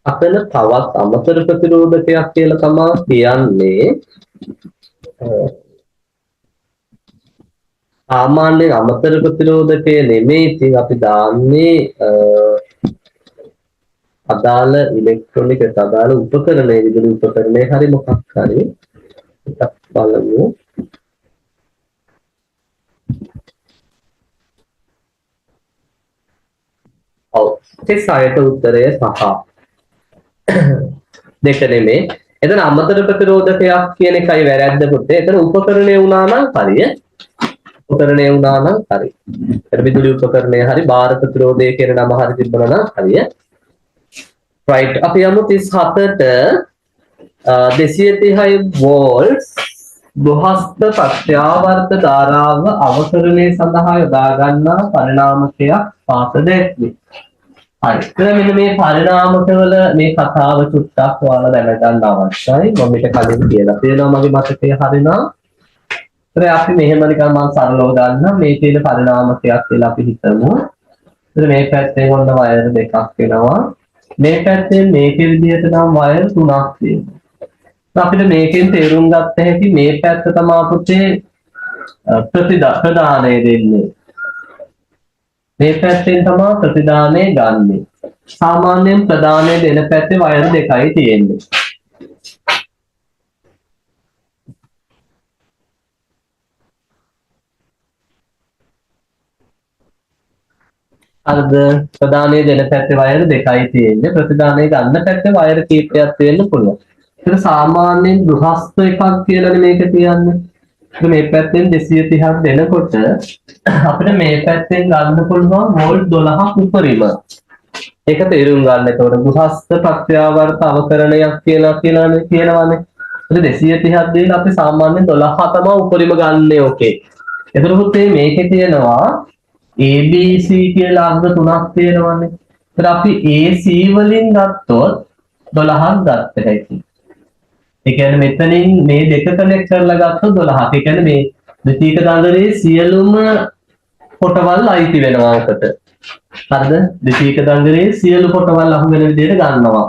අපල තවත් අමතර ප්‍රතිරෝධකයක් කියලා තමයි කියන්නේ. सामान्य अमतर प्रतिरोधके නෙමෙයි ඉතින් අපි දාන්නේ අදාළ ඉලෙක්ට්‍රොනික අදාළ උපකරණයේ විදුලි උපකරණයේ හරි මොකක් හරි බලමු. ඔව් 36ට උත්තරය සහ. දෙක නෙමෙයි. එතන අමතර ප්‍රතිරෝධකයක් කියන එකයි වැරද්ද පුතේ. එතන උපකරණය වුණා නම් හරිය. උපකරණය වුණා නම් හරි. එතන විදුලි උපකරණය හරි බාර ප්‍රතිරෝධය කියන නම හරි තිබුණා නම් හරිය. right අපි යමු 37ට 230 වෝල්ට්ස් බොහස්ත ප්‍රත්‍යාවර්ත ධාරාව අවකරණය සඳහා යොදා ගන්නා පරිණාමකයක් පාත දැක්වේ. හරි. එතන මෙන්න මේ පරිණාමකවල මේ කතාව චුට්ටක් ඔයාලා දැනගන්න අවශ්‍යයි. මම මේක කලින් කියලා තියෙනවා මගේ මතකයේ හරිනම්. ඒත් අපි මෙහෙම නිකන් මම සරලව ගන්න මේ තියෙන පරිණාමකයක් කියලා අපි හිතමු. ඒත් මේ පැත්තෙන් ඔන්න වයර් දෙකක් වෙනවා. මේ පැත්තෙන් මේකේ විදිහට නම් වයර් තුනක් තියෙනවා. අපිට මේකෙන් තේරුම් ගත්ත හැකි මේ පැත්ත තමයි පුතේ ප්‍රතිදානය දෙන්නේ. මේ පැත්තෙන් තමයි ප්‍රතිදානය ගන්නෙ. සාමාන්‍යයෙන් ප්‍රදානය දෙන පැත්තේ වයර් දෙකයි තියෙන්නේ. අර්ධ ප්‍රදානය දෙන පැත්තේ වයර් දෙකයි තියෙන්නේ. ප්‍රතිදානය ගන්න පැත්තේ වයර් කීපයක් තියෙන්න පුළුවන්. ඒක සාමාන්‍යයෙන් දුහස්ත එකක් කියලානේ මේක තියන්නේ. මේ පැත්තෙන් 230ක් දෙනකොට අපිට මේ පැත්තෙන් ගන්න පුළුවන් වෝල්ට් 12ක් උපරිම. ඒක තේරුම් ගන්න. ඒතකොට දුහස්ත ප්‍රත්‍යාවර්ත අවකරණයක් කියලා කියනවානේ. ඒක 230ක් දීලා අපි සාමාන්‍යයෙන් 12 තමයි උපරිම ගන්නෙ ඕකේ. එතකොට මේකේ තියෙනවා ABC කියලා අංග තුනක් තියෙනවානේ. ඒත් අපි AC වලින් ගත්තොත් 12ක් ගත්ත හැකියි. ඒ කියන්නේ මෙතනින් මේ දෙක කනෙක්ට් කරලා ගත්තොත් 12ක්. ඒ කියන්නේ මේ ද්විතීයික දංගලේ සියලුම කොටවල් අයිති වෙනවා ඔකට. හරිද? ද්විතීයික දංගලේ සියලු කොටවල් අහු වෙන විදිහට ගන්නවා.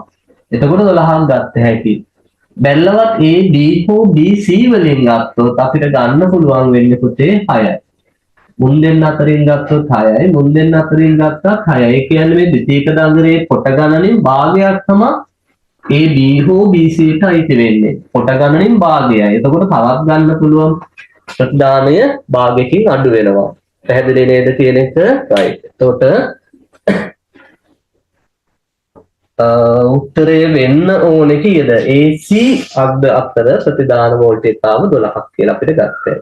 එතකොට 12ක් ගත්ත හැකියි. බැලුවත් A B හෝ B C වලින් ගත්තොත් අපිට ගන්න පුළුවන් වෙන්නේ පුතේ 6යි. මුන් දෙන්න අතරින් ගත්තොත් 6යි. මුන් දෙන්න අතරින් ගත්තත් 6යි. ඒ කියන්නේ මේ ද්විතීයික දංගලේ කොට ගණනින් භාගයක් තමයි A B හෝ B C ට අයිති වෙන්නේ. කොට ගණනින් භාගයයි. එතකොට තවත් ගන්න පුළුවන් ප්‍රතිදානය භාගයකින් අඩු වෙනවා. පැහැදිලි නේද කියන එක? right. එතකොට උත්තරේ වෙන්න ඕනේ කීයද? AC අග්ද අතර ප්‍රතිදාන වෝල්ටේජ්තාව 12ක් කියලා අපිට ගත්තා.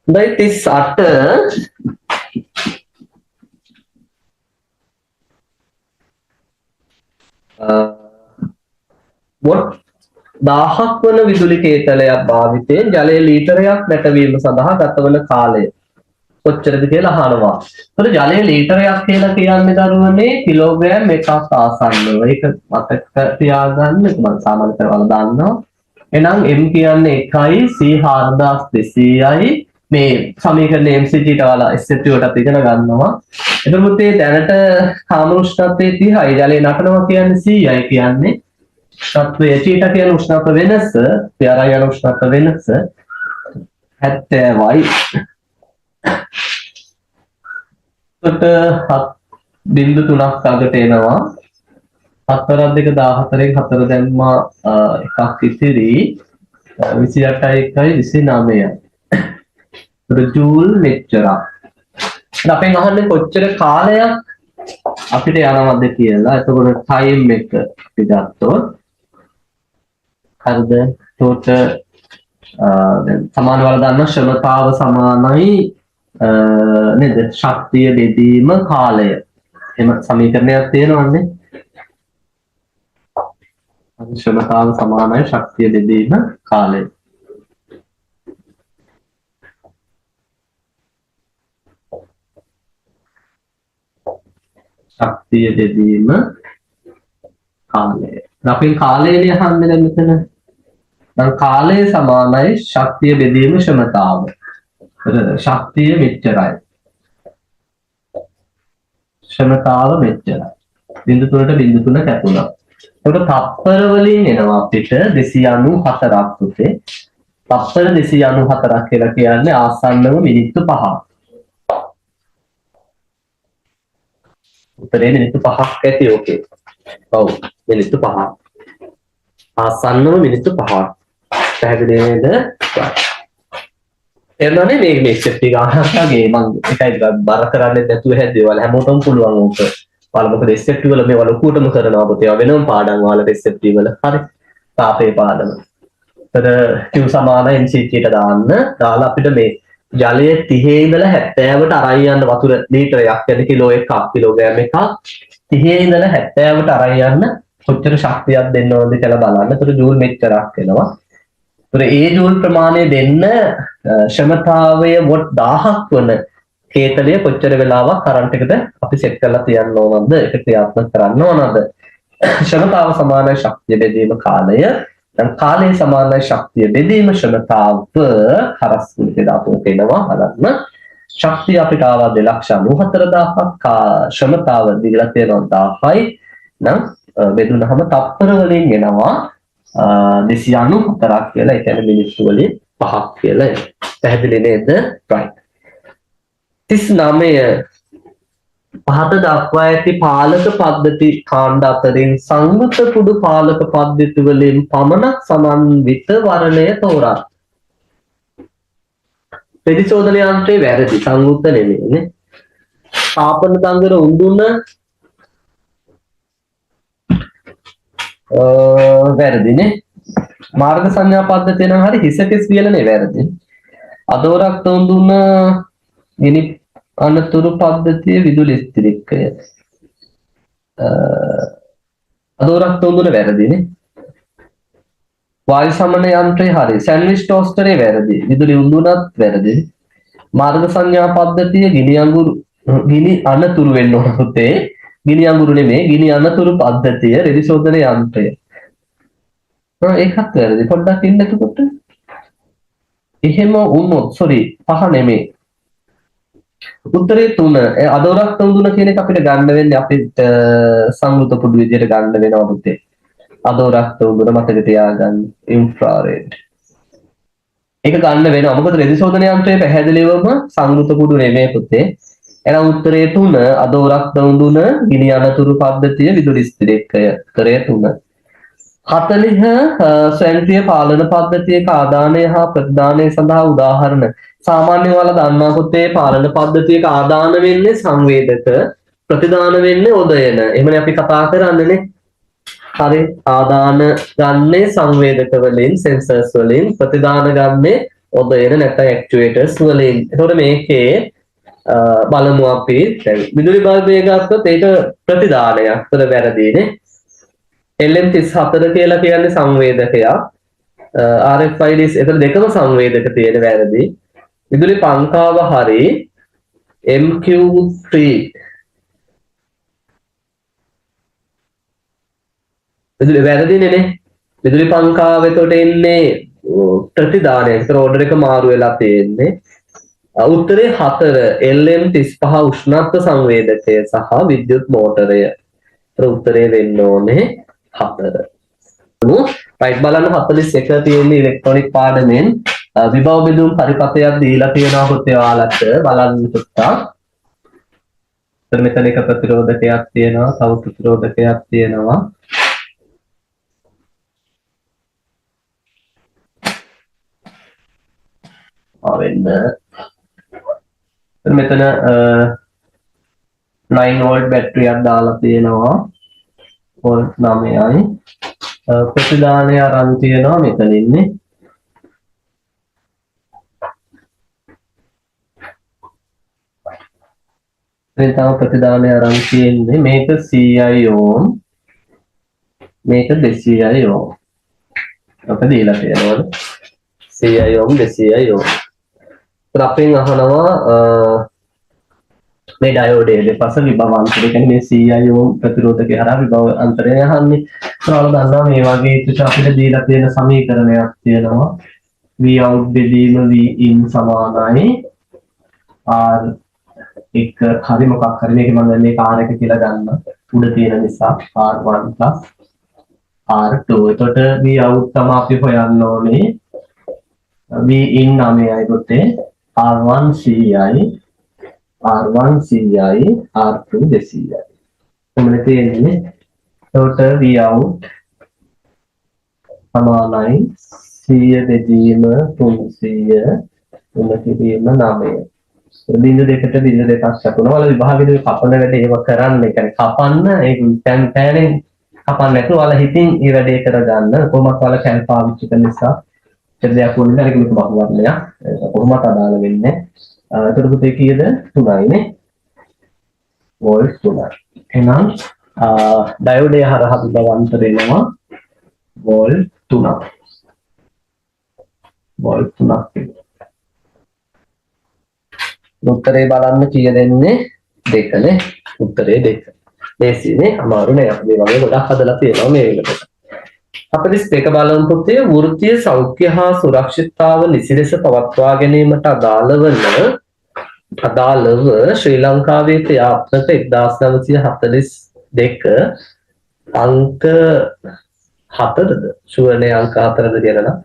හොඳයි 38 වොට් 1000ක් වන විදුලි කේතලයක් භාවිතයෙන් ජලය ලීටරයක් නැටවීම සඳහා ගතවන කාලය කොච්චරද කියලා අහනවා. ඒතර ජලය ලීටරයක් කියලා කියන්නේ දරුවනේ කිලෝග්‍රෑම් එකක් ආසන්නව. ඒක මතක තියාගන්න. මම සාමාන්‍ය කරවල දාන්නවා. එහෙනම් m කියන්නේ 1යි c 4200යි. මේ සමීකරණය MCG ට වල SFT වලට ඉගෙන ගන්නවා. එතකොට මේ දැනට කාම උෂ්ණත්වයේ 30යි ජලය නටනවා කියන්නේ 100යි කියන්නේ තත්ත්වයේ චීට කියන උෂ්ණත්ව වෙනස, පෙරය යන උෂ්ණත්ව වෙනස 70යි. එතකොට 0.3ක් අගට එනවා. 4 2 14න් 4 දැම්මා එකක් ඉතිරි 28යි 1යි 29යි. ජූල් මෙච්චරක්. අපෙන් අහන්නේ කොච්චර කාලයක් අපිට යනවද කියලා. එතකොට ටයිම් එක අපි ගත්තොත් හරිද? එතකොට දැන් සමාන වල දාන්න ශ්‍රමතාව සමානයි නේද? ශක්තිය බෙදීම කාලය. එහෙම සමීකරණයක් තියෙනවනේ. ශ්‍රමතාව සමානයි ශක්තිය බෙදීම කාලය. ශක්තිය බෙදීම කාලය. අපේ කාලයනේ අහන්නේ දැන් මෙතන. දැන් කාලය සමානයි ශක්තිය බෙදීම ශ්‍රමතාව. ශක්තිය මෙච්චරයි. ශ්‍රමතාව මෙච්චරයි. 0.3 කැපුණා. ඒකට තප්පර වලින් එනවා අපිට 294ක් උතේ. තප්පර 294ක් කියලා කියන්නේ ආසන්නව මිනිත්තු 5ක්. උත්තරේ මිනිත්තු 5ක් ඇති ඕකේ. ඔව් මිනිත්තු 5ක්. ආසන්නව මිනිත්තු 5ක්. පැහැදිලි නේද? එනවනේ මේ ස්ටෙප් එක අහන්නගේ මම එකයි බර කරන්නේ නැතුව හැදේවල හැමෝටම පුළුවන් උන්ට. බලමුකෝ ස්ටෙප් වල මේවා ලොකුටම කරනවා පුතේ. ඒවා වෙනම පාඩම් වල ස්ටෙප් වල. හරි. තාපේ පාඩම. තද Q සමාන NCT ට දාලා අපිට මේ ජලය 30 ඉඳලා 70ට අරන් යන්න වතුර ලීටරයක් يعني කිලෝ 1ක් කිලෝග්‍රෑම් එකක් 30 ඉඳලා 70ට අරන් යන්න කොච්චර ශක්තියක් දෙන්න ඕනද කියලා බලන්න. ඒතර ජූල් මෙච්චරක් වෙනවා. ඒතර ඒ ජූල් ප්‍රමාණය දෙන්න ක්ෂමතාවය වොට් 1000ක් වන කේතලය කොච්චර වෙලාවක් කරන්ට් එකට අපි සෙට් කරලා තියන්න ඕනද? ඒක ක්‍රියාත්මක කරන්න ඕනද? ක්ෂමතාව සමානයි ශක්තිය බෙදීම කාලය. දැන් කාලයේ සමානයි ශක්තිය බෙදීම ක්ෂමතාව හරස් කුලිතේ දාපු වෙනවා බලන්න. ශක්තිය අපිට ආවා 2,94,000ක් ක්ෂමතාව දීලා තියෙනවා 1000යි. නම් බෙදුනහම තප්පර වලින් එනවා 294ක් කියලා. ඒ කියන්නේ මිනිත්තු වලින් 5ක් කියලා. පැහැදිලි නේද? right. 39 පහත දක්වා ඇති පාලක පද්ධති කාණ්ඩ අතරින් සංවෘත කුඩු පාලක පද්ධති වලින් පමණක් සමන්විත වර්ණය තෝරා. ප්‍රතිශෝධන යන්ත්‍රයේ වැරදි සංවෘත නෙමෙයිනේ. තාපන දංගර උඳුන වැරදිනේ. මාර්ග සංඥා පද්ධතිය නම් හරි හිසකෙස් කියලානේ වැරදි. අදෝරක් උඳුන ගිනි අනතුරු පද්ධතිය විදුලි ස්ථිරිකය. අදෝරක් උඳුන වැරදිනේ. වායු සමන යන්ත්‍රය හරි. සැන්ඩ්විච් ටෝස්ටරේ වැරදි. විදුලි උඳුනත් වැරදි. මාර්ග සංඥා පද්ධතිය ගිනි අනතුරු වෙන්න ඕන පුතේ. ගිනි අඟුරු නෙමෙයි ගිනි අනතුරු පද්ධතිය රෙදි ශෝධන යන්ත්‍රය. ඒකත් වැරදි. පොඩ්ඩක් ඉන්න එතකොට. එහෙම වුණොත් පහ නෙමෙයි. උත්තරේ 3. අදෝරක් තුන කියන එක අපිට ගන්න වෙන්නේ අපිට සංවෘත පොදු විදියට ගන්න වෙනවා පුතේ. අදෝරක් තුන මතක තියාගන්න. ඉන්ෆ්‍රාරෙඩ්. ඒක ගන්න වෙනවා. මොකද රෙදි ශෝධන යන්ත්‍රය පැහැදිලිවම සංවෘත පොදු නෙමෙයි පුතේ. එහෙනම් උත්තරේ 3 අදෝරක් තුන ගිනි අනතුරු පද්ධතිය විදුලි ස්ථිරිකය. උත්තරේ 3. 40 ස්වයංක්‍රීය පාලන පද්ධතියක ආදානය හා ප්‍රතිදානය සඳහා උදාහරණ. සාමාන්‍යයෙන් ඔයාලා දන්නා පුතේ පාලන පද්ධතියක ආදාන වෙන්නේ සංවේදක ප්‍රතිදාන වෙන්නේ උදයන. එහෙමනේ අපි කතා කරන්නේනේ. හරි ආදාන ගන්නේ සංවේදක වලින් සෙන්සර්ස් වලින් ප්‍රතිදාන ගන්නේ උදයන නැත්නම් ඇක්චුේටර්ස් වලින්. ඒතකොට මේකේ බලමු අපි දැන් විදුලි බල්බය ගත්තොත් ඒක ප්‍රතිදානයක්. ඒතර වැරදිනේ. LM34 කියලා කියන්නේ සංවේදකයක්. RFIDs ඒතර දෙකම සංවේදක තියෙන වැරදි. විදුලි පංකාව හරි. MQ3 විදුලි වැරදිනේ නේ. විදුලි පංකාව එතකොට එන්නේ ප්‍රතිදානය. ඒතර ඕඩර් එක මාරු වෙලා තියෙන්නේ. උත්තරේ 4 LM35 උෂ්ණත්ව සංවේදකය සහ විද්‍යුත් මෝටරය. ඒතර උත්තරේ වෙන්න ඕනේ 4. right බලන්න 41 තියෙන ඉලෙක්ට්‍රොනික පාඩමෙන් විභව බෙදුම් පරිපථයක් දීලා තියෙනවා පුතේ ඔයාලට බලන්න පුතා. එතන මෙතන එක ප්‍රතිරෝධකයක් තියෙනවා, තව ප්‍රතිරෝධකයක් තියෙනවා. ආවෙන්න මෙතන 9 වෝල්ට් බැටරියක් දාලා තියෙනවා. වෝල්ට් 9යි. ප්‍රතිදානය අරන් තියෙනවා මෙතන ඉන්නේ. දැන් තව ප්‍රතිදානය අරන් තියෙන්නේ මේක 100යි ඕම්. මේක 200යි ඕම්. අපිට දීලා තියෙනවද? 100යි ඕම් 200යි ඕම්. අපෙන් අහනවා මේ ඩයෝඩ් එක දෙපස විභව අන්තරය කියන්නේ මේ 100යි ඕම් ප්‍රතිරෝධකය හරහා විභව අන්තරය අහන්නේ. ඔයාලා දන්නවා මේ වගේ තුච අපිට දීලා තියෙන සමීකරණයක් තියෙනවා. V out බෙදීම V in සමානයි R එක හරි මොකක් හරි මේක මම දැන් මේක R එක කියලා ගන්න. උඩ තියෙන නිසා R1 R2. එතකොට V out තමයි අපි හොයන්න ඕනේ. V in 9යි පුතේ. R1 100යි R1 100යි R2 200යි. කොහොමද තියෙන්නේ? එතකොට V out සමානයි 100 100 බෙදීම 300 3 කිරීම 9 බිඳු දෙකට බිඳු දෙකක් ලකුණු වල විභාගෙදී කපන වැඩ ඒව කරන්න ඒ කියන්නේ කපන්න ඒ පෑනෙන් කපන්න නැතුව වල හිතින් ඒ වැඩේ කරගන්න කොහොමද වල කැල් පාවිච්චි කරන නිසා දෙයක් වුණා ඒක මේක බහුවර්ණයක් කොහොමද අදාළ වෙන්නේ එතකොට පුතේ කීයද 3යි නේ වෝල්ට් 3යි එහෙනම් ඩයෝඩය හරහා විභවන්තර වෙනවා වෝල්ට් 3ක් වෝල්ට් 3ක් උත්තරේ බලන්න කීය දෙන්නේ 2 නේ උත්තරේ 2 ලේසිනේ අමාරු නෑ අපි මේ වගේ ගොඩක් හදලා තියෙනවා මේ වෙනකොට 42 බලමු පුතේ වෘත්තීය සෞඛ්‍ය හා සුරක්ෂිතතාව නිසි ලෙස පවත්වා ගැනීමට අදාළව ශ්‍රී ලංකාවේ ක්‍රියාත්මක 1942 අංක 4ද ෂුවර්නේ අංක 4ද කියලා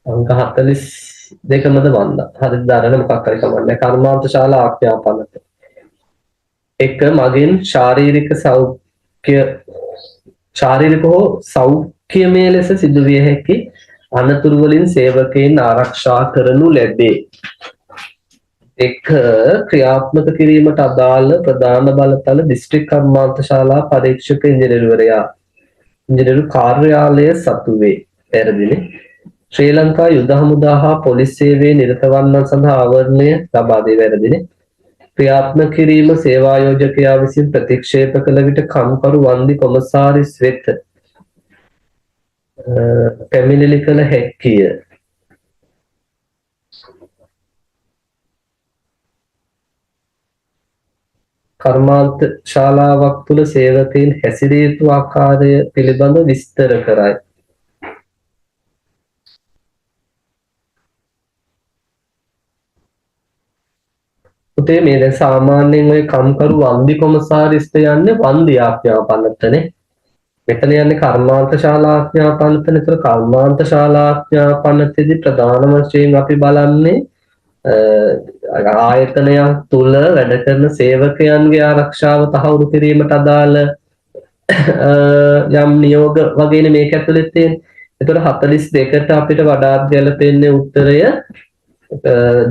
අංක 42මද වන්දා හරිද දාරන මොකක් හරි කමන්නේ කර්මාන්ත ශාලා ආඥාපනත එක මගින් ශාරීරික හෝ සෞඛ්‍යමය ලෙස සිදුවිය හැකි අනතුරු වලින් සේවකයන් ආරක්ෂා කරනු ලැබේ. එක ක්‍රියාත්මක කිරීමට අදාළ ප්‍රධාන බලතල දිස්ත්‍රික් කර්මාන්ත ශාලා පරීක්ෂක ඉංජිනේරු කාර්යාලය සතු වේ. පැහැදිලි. ශ්‍රී ලංකා යුද හමුදා හා පොලිස් සේවයේ නිරත වන්නන් සඳහා ආවරණය ලබා දී පැහැදිලි. ක්‍රියාත්මක කිරීම සේවායෝජකයා විසින් ප්‍රතික්ෂේප කළ විට කම්කරු වන්දි කොමසාරිස් වෙත පැමිණිලි කළ හැකිය. කර්මාන්ත ශාලාවක් තුළ සේවකයන් හැසිරිය යුතු ආකාරය පිළිබඳ විස්තර කරයි. පුතේ මේ දැන් සාමාන්‍යයෙන් ඔය කම්කරු වන්දි කොමසාරිස්ට යන්නේ වන්දි ආඥාපනතනේ. මෙතන යන්නේ කර්මාන්ත ශාලා ආඥාපනතනේ. ඒතර කර්මාන්ත ශාලා ආඥාපනතේදී ප්‍රධාන වශයෙන් අපි බලන්නේ ආයතනයක් තුල වැඩ කරන සේවකයන්ගේ ආරක්ෂාව තහවුරු කිරීමට අදාළ යම් නියෝග වගේනේ මේක ඇතුළේ තියෙන්නේ. ඒතර 42ට අපිට වඩාත් ගැලපෙන්නේ උත්තරය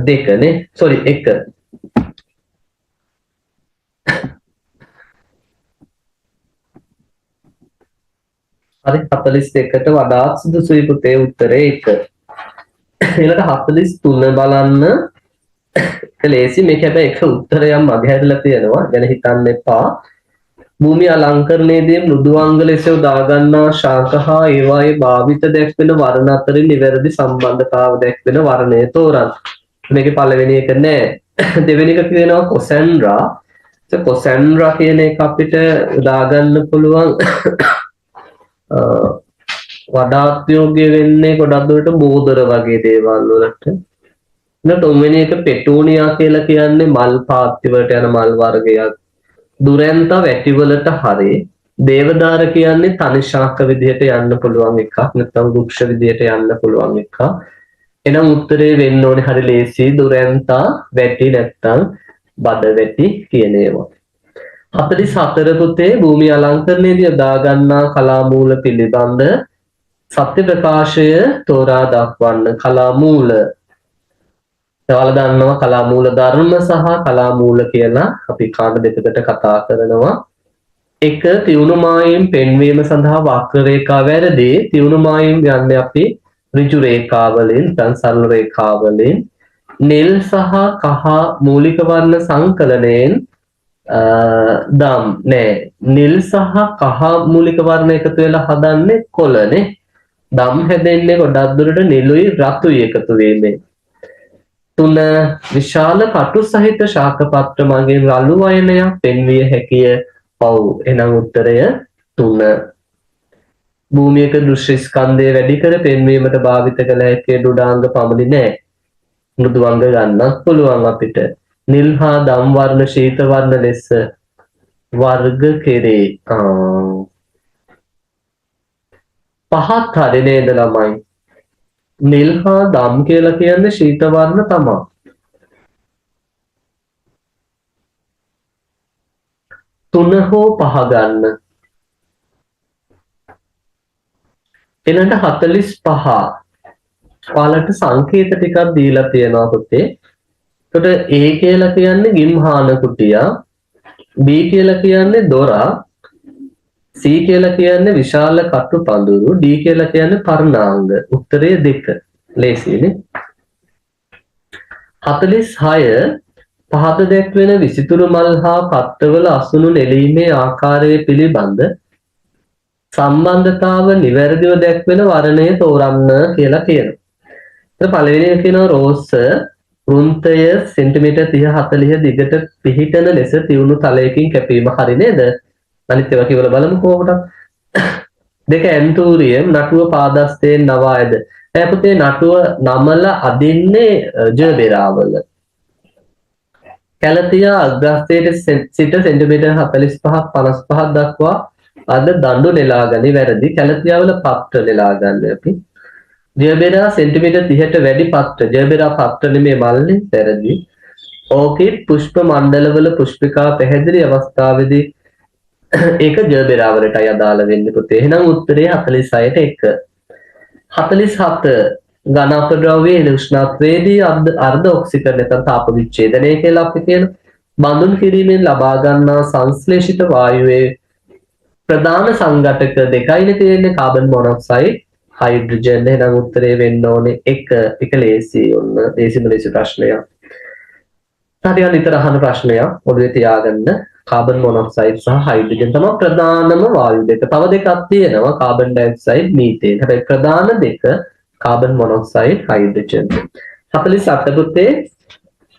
2 නේ. සෝරි 1. හරි 42ට වඩාත් සුදුසුයි පුතේ උත්තරේ 1. ඊළඟ 43 බලන්න. ලේසි මේක හැබැයි එක උත්තරයක් මගහැරලා තියෙනවා. ගැන හිතන්න එපා. භූමි අලංකරණයේදී මෘදු අංග ලෙස යොදා ගන්නා ශාක හා ඒවායේ භාවිත දැක්වෙන වර්ණ අතරින් නිවැරදි සම්බන්ධතාව දැක්වෙන වර්ණය තෝරන්න. මේකේ පළවෙනි එක නෑ. දෙවෙනි එක කියනවා කොසැන්ඩ්‍රා. කොසැන්ඩ්‍රා කියන එක අපිට යොදා ගන්න පුළුවන් වඩාත් යෝග්‍ය වෙන්නේ ගොඩක් දුරට බෝදර වගේ දේවල් වලට. තුන්වෙනි එක පෙටූනියා කියලා කියන්නේ මල් පාත්ති වලට යන මල් වර්ගයක්. දුරැන්ත වැටි වලට හරි. දේවදාර කියන්නේ තනි ශාක විදිහට යන්න පුළුවන් එකක්. නැත්නම් වෘක්ෂ විදිහට යන්න පුළුවන් එකක්. එහෙනම් උත්තරේ වෙන්න ඕනේ හරි ලේසි දුරැන්ත වැටි නැත්නම් බද වැටි කියන ඒවා. 44 පුතේ භූමි අලංකරණයේදී යොදා ගන්නා කලා මූල පිළිබඳ සත්‍ය ප්‍රකාශය තෝරා දක්වන්න. කලා මූල ඔයාලා දන්නවා කලා මූල ධර්ම සහ කලා මූල කියලා අපි කාණ්ඩ දෙකකට කතා කරනවා. එක තියුණු මායිම් පෙන්වීම සඳහා වක්‍ර රේඛා වැරදි. තියුණු මායිම් යන්නේ අපි ඍජු රේඛා වලින්, සරල රේඛා වලින්. නිල් සහ කහ මූලික වර්ණ සංකලනයෙන් දම් නෑ නිල් සහ කහ මූලික වර්ණ එකතු වෙලා හදන්නේ කොළනේ. දම් හැදෙන්නේ ගොඩක් දුරට නිලුයි රතුයි එකතු වීමෙන්. 3 විශාල කටු සහිත ශාක පත්‍ර මගින් රළු වයනයක් පෙන්විය හැකිය. ඔව් එහෙනම් උත්තරය 3. භූමියක දෘශ්‍ය ස්කන්ධය වැඩි කර පෙන්වීමට භාවිත කළ හැකි දුඩාංග පමණි නෑ. මෘදුවංග ගන්නත් පුළුවන් අපිට. නිල් හා දම් වර්ණ ශීත වර්ණ ලෙස වර්ග කෙරේ. පහත් හරි නේද ළමයි? නිල් හා දම් කියලා කියන්නේ ශීත වර්ණ තමයි. තුන හෝ පහ ගන්න. ඊළඟ 45 ඔයාලට සංකේත ටිකක් දීලා තියෙනවා පුතේ. එතකොට A කියලා කියන්නේ ගිම්හාන කුටියා, B කියලා කියන්නේ දොරා, C කියලා කියන්නේ විශාල කටු පඳුරු, D කියලා කියන්නේ පර්ණාංග. උත්තරය 2. ලේසියිනේ. 46 පහත දැක්වෙන විසිතුරු මල් හා පත්‍රවල අසුණු නෙලීමේ ආකාරය පිළිබඳ සම්බන්ධතාව නිවැරදිව දැක්වෙන වර්ණය තෝරන්න කියලා කියනවා. එතකොට පළවෙනි එක කියනවා රෝස වෘන්තය සෙන්ටිමීටර් 30-40 දිගට පිහිටන ලෙස තියුණු තලයකින් කැපීම. හරි නේද? අනිත් ඒවා කියවල බලමු කොහොමද? දෙක ඇන්තූරියම් නටුව පාදස්තයෙන් නවායද. පුතේ නටුව නමල අදින්නේ ජබෙරාවල. කැලතියා අග්‍රස්තයට සිට සෙන්ටිමීටර් 45ක් 55ක් දක්වා අද දඬු නෙලා ගනි. වැරදි. කැලතියාවල පත්‍ර නෙලා ගන්න අපි. ජබෙරා සෙන්ටිමීටර් 30ට වැඩි පත්‍ර. ජබෙරා පත්‍ර නෙමේ මල්නේ. වැරදි. ඕකිඩ් පුෂ්ප මණ්ඩලවල පුෂ්පිකා පැහැදිලි අවස්ථාවේදී ඒක ජබෙරාවලටයි අදාළ වෙන්නේ පුතේ. එහෙනම් උත්තරේ 46ට 1. 47 ඝන අපද්‍රව්‍යයේ උෂ්ණත්වයේදී අර්ධ ඔක්සිකරණ නැත්නම් තාප විච්ඡේදනය කියලා අපි කියන බඳුන් කිරීමෙන් ලබා ගන්නා සංශ්ලේෂිත වායුවේ ප්‍රධාන සංඝටක දෙකයිනේ තියෙන්නේ. Carbon monoxide, hydrogen. එහෙනම් උත්තරේ වෙන්න ඕනේ 1. එක ලේසි. ඔන්න ලේසිම ලේසි ප්‍රශ්නයක්. තාටිය නිතර අහන ප්‍රශ්නයක්. ඔළුවේ තියාගන්න. කාබන් මොනොක්සයිඩ් සහ හයිඩ්‍රජන් තමයි ප්‍රධානම වායු දෙක. තව දෙකක් තියෙනවා කාබන් ඩයොක්සයිඩ්, මීතේන්. හැබැයි ප්‍රධාන දෙක කාබන් මොනොක්සයිඩ්, හයිඩ්‍රජන්. 48 පුතේ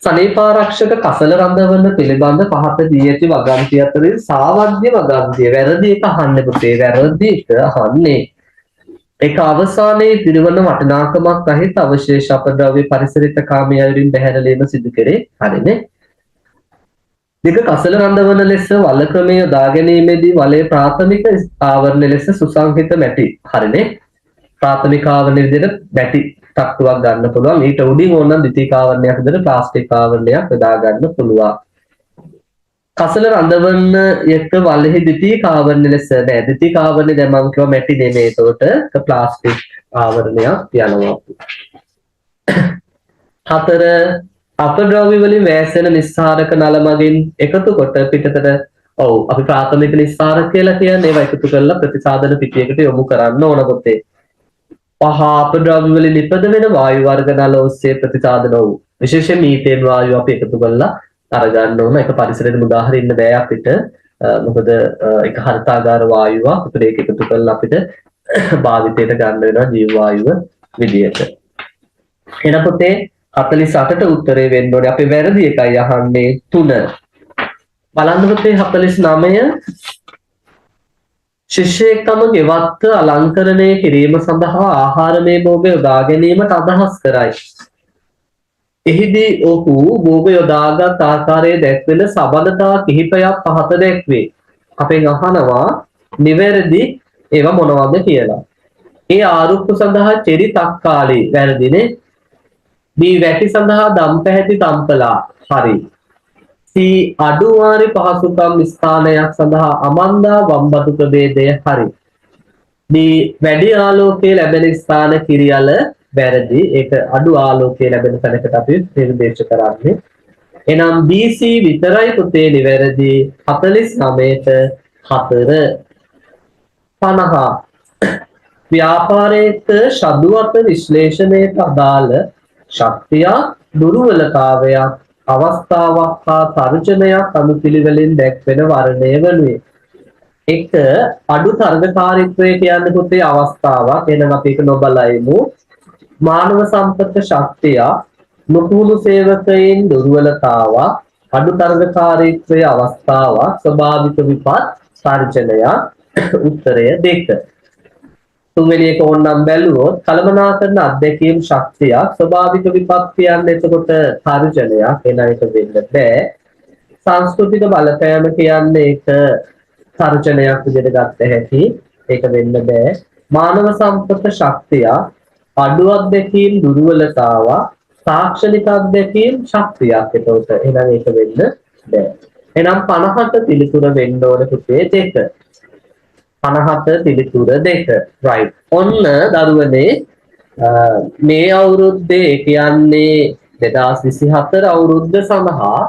සනීපාරක්ෂක කසල රඳවන පිළිබඳ පහත දී ඇති වගන්ති අතරින් සාවද්‍ය වගන්තිය. වැරදි එක අහන්න පුතේ. වැරදි එක අහන්නේ. ඒක අවසානයේ දිනවන වටිනාකමක් රහිත අවශේෂ අපද්‍රව්‍ය පරිසරිත කාමයේ අයුරින් බැහැරලීම සිදු කෙරේ. හරිනේ. දෙක කසල රඳවන ලෙස වල ක්‍රමය යොදා ගැනීමේදී වලේ ප්‍රාථමික ආවරණ ලෙස සුසංහිත මැටි. හරිනේ. ප්‍රාථමික ආවරණ විදිහට මැටි තට්ටුවක් ගන්න පුළුවන්. ඊට උඩින් ඕනනම් ද්විතීයික ආවරණයක් විදිහට ප්ලාස්ටික් ආවරණයක් යොදා ගන්න පුළුවන්. කසල රඳවන එක වලෙහි ද්විතීයික ආවරණ ලෙස නෑ. ද්විතීයික ආවරණය දැන් මම කිව්වා මැටි නෙමෙයි. ඒකට ප්ලාස්ටික් ආවරණයක් තියනවා. 4 අපද්‍රව්‍ය වලින් වැසෙන නිස්සාරක නල මගින් එකතු කොට පිටතට අපි ප්‍රාථමික නිස්සාරක කියලා කියන්නේ ඒවා එකතු කරලා ප්‍රතිසාදන පිටියකට යොමු කරන්න ඕන පුතේ. 5 අපද්‍රව්‍ය වලින් නිපද වෙන වායු වර්ග නල ඔස්සේ ප්‍රතිසාදන වූ විශේෂයෙන් මීතේන් වායුව අපි එකතු කරලා අරගන්න ඕන. ඒක පරිසරයට මුදාහරින්න බෑ අපිට. මොකද ඒක හරිතාගාර වායුවක්. අපිට ඒක එකතු කරලා අපිට භාවිතයට ගන්න වෙනවා ජීව වායුව විදියට. එන පුතේ 48ට උත්තරේ වෙන්න ඕනේ. අපි වැරදි එකයි අහන්නේ 3. බලන්න පුතේ 49 ශිෂ්‍යයෙක් තම ගෙවත්ත අලංකරණය කිරීම සඳහා ආහාරමය භෝග යොදා ගැනීමට අදහස් කරයි. එහිදී ඔහු භෝග යොදාගත් ආකාරයේ දැක්වෙන සබඳතා කිහිපයක් පහත දැක්වේ. අපෙන් අහනවා නිවැරදි ඒවා මොනවද කියලා. ඒ ආරුක්කු සඳහා චෙරි තක්කාලි. වැරදිනේ. B වැටි සඳහා දම් පැහැති තම්පලා. හරි. C අඩු වාරි පහසුකම් ස්ථානයක් සඳහා අමන්දා වම්බතු ප්‍රභේදය. හරි. D වැඩි ආලෝකයේ ලැබෙන ස්ථාන කිරියල. වැරදි. ඒක අඩු ආලෝකයේ ලැබෙන තැනකට අපි නිර්දේශ කරන්නේ. එනම් BC විතරයි පුතේ නිවැරදි. 49ට 4. 50 ව්‍යාපාරයේත ශදුවත විශ්ලේෂණයට අදාළ ශක්තිය දුර්වලතාවයක් අවස්ථාවක් හා තර්ජනයක් අනුපිළිවෙලින් දැක්වෙන වර්ණය වනුයේ. 1 අඩු තරගකාරීත්වය කියන්නේ පුතේ අවස්ථාවක්. එනම් අපි ඒක නොබලයිමු. මානව සම්පත ශක්තිය නොපුහුණු සේවකයින් දුර්වලතාවක් අඩු තරගකාරීත්වය අවස්ථාවක් ස්වභාවික විපත් තර්ජනයක්. උත්තරය 2. තුන්වෙනි එක ඕනනම් බැලුවොත් කලමනාකරන අධ්‍යක්ීම් ශක්තියක් ස්වභාවික විපත් කියන්නේ එතකොට තර්ජනයක්. එන එක වෙන්න බෑ. සංස්කෘතික බලපෑම කියන්නේ ඒක තර්ජනයක් විදිහට ගත්ත හැකි. ඒක වෙන්න බෑ. මානව සම්පත ශක්තිය අඩු අධ්‍යක්ීම් දුර්වලතාවක් තාක්ෂණික අධ්‍යක්ීම් ශක්තියක්. එතකොට එහෙනම් ඒක වෙන්න බෑ. එහෙනම් 50ට පිළිතුර වෙන්න ඕන පුතේ 2. 50 පිළිතුර 2. right. ඔන්න දරුවනේ මේ අවුරුද්දේ කියන්නේ 2024 අවුරුද්ද සඳහා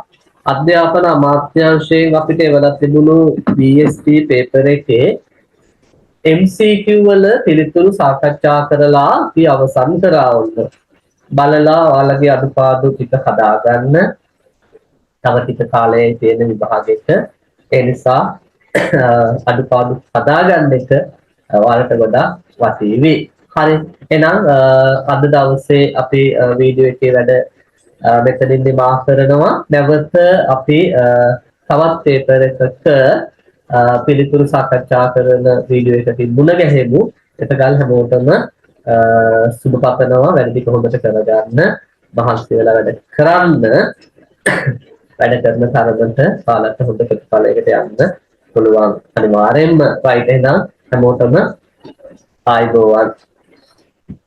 අධ්‍යාපන අමාත්‍යාංශයෙන් අපිට එවලා තිබුණු BSc පේපර් එකේ MCQ වල පිළිතුරු සාකච්ඡා කරලා අපි අවසන් කරා වුණ. බලලා ඔයාලගේ අඩුපාඩු ටික හදාගන්න. තව ටික කාලයේ තියෙන විභාගෙට ඒ නිසා අඩුපාඩු හදාගන්න එක ඔයාලට ගොඩාක් වටීවි. හරි. එහෙනම් අද දවසේ අපි වීඩියෝ එකේ වැඩ මෙතනින් නිමා කරනවා. නැවත අපි තවත් පේපර් එකක පිළිතුරු සාකච්ඡා කරන වීඩියෝ එකකින් මුණ ගැහෙමු. එතකල් හැමෝටම සුබ පතනවා වැඩි කොහොමද කරගන්න මහන්සි වෙලා වැඩ කරන්න වැඩ කරන තරමට පාලක හොඳ ප්‍රතිඵලයකට යන්න පුළුවන් අනිවාර්යෙන්ම right එහෙනම් හැමෝටම ආයුබෝවන්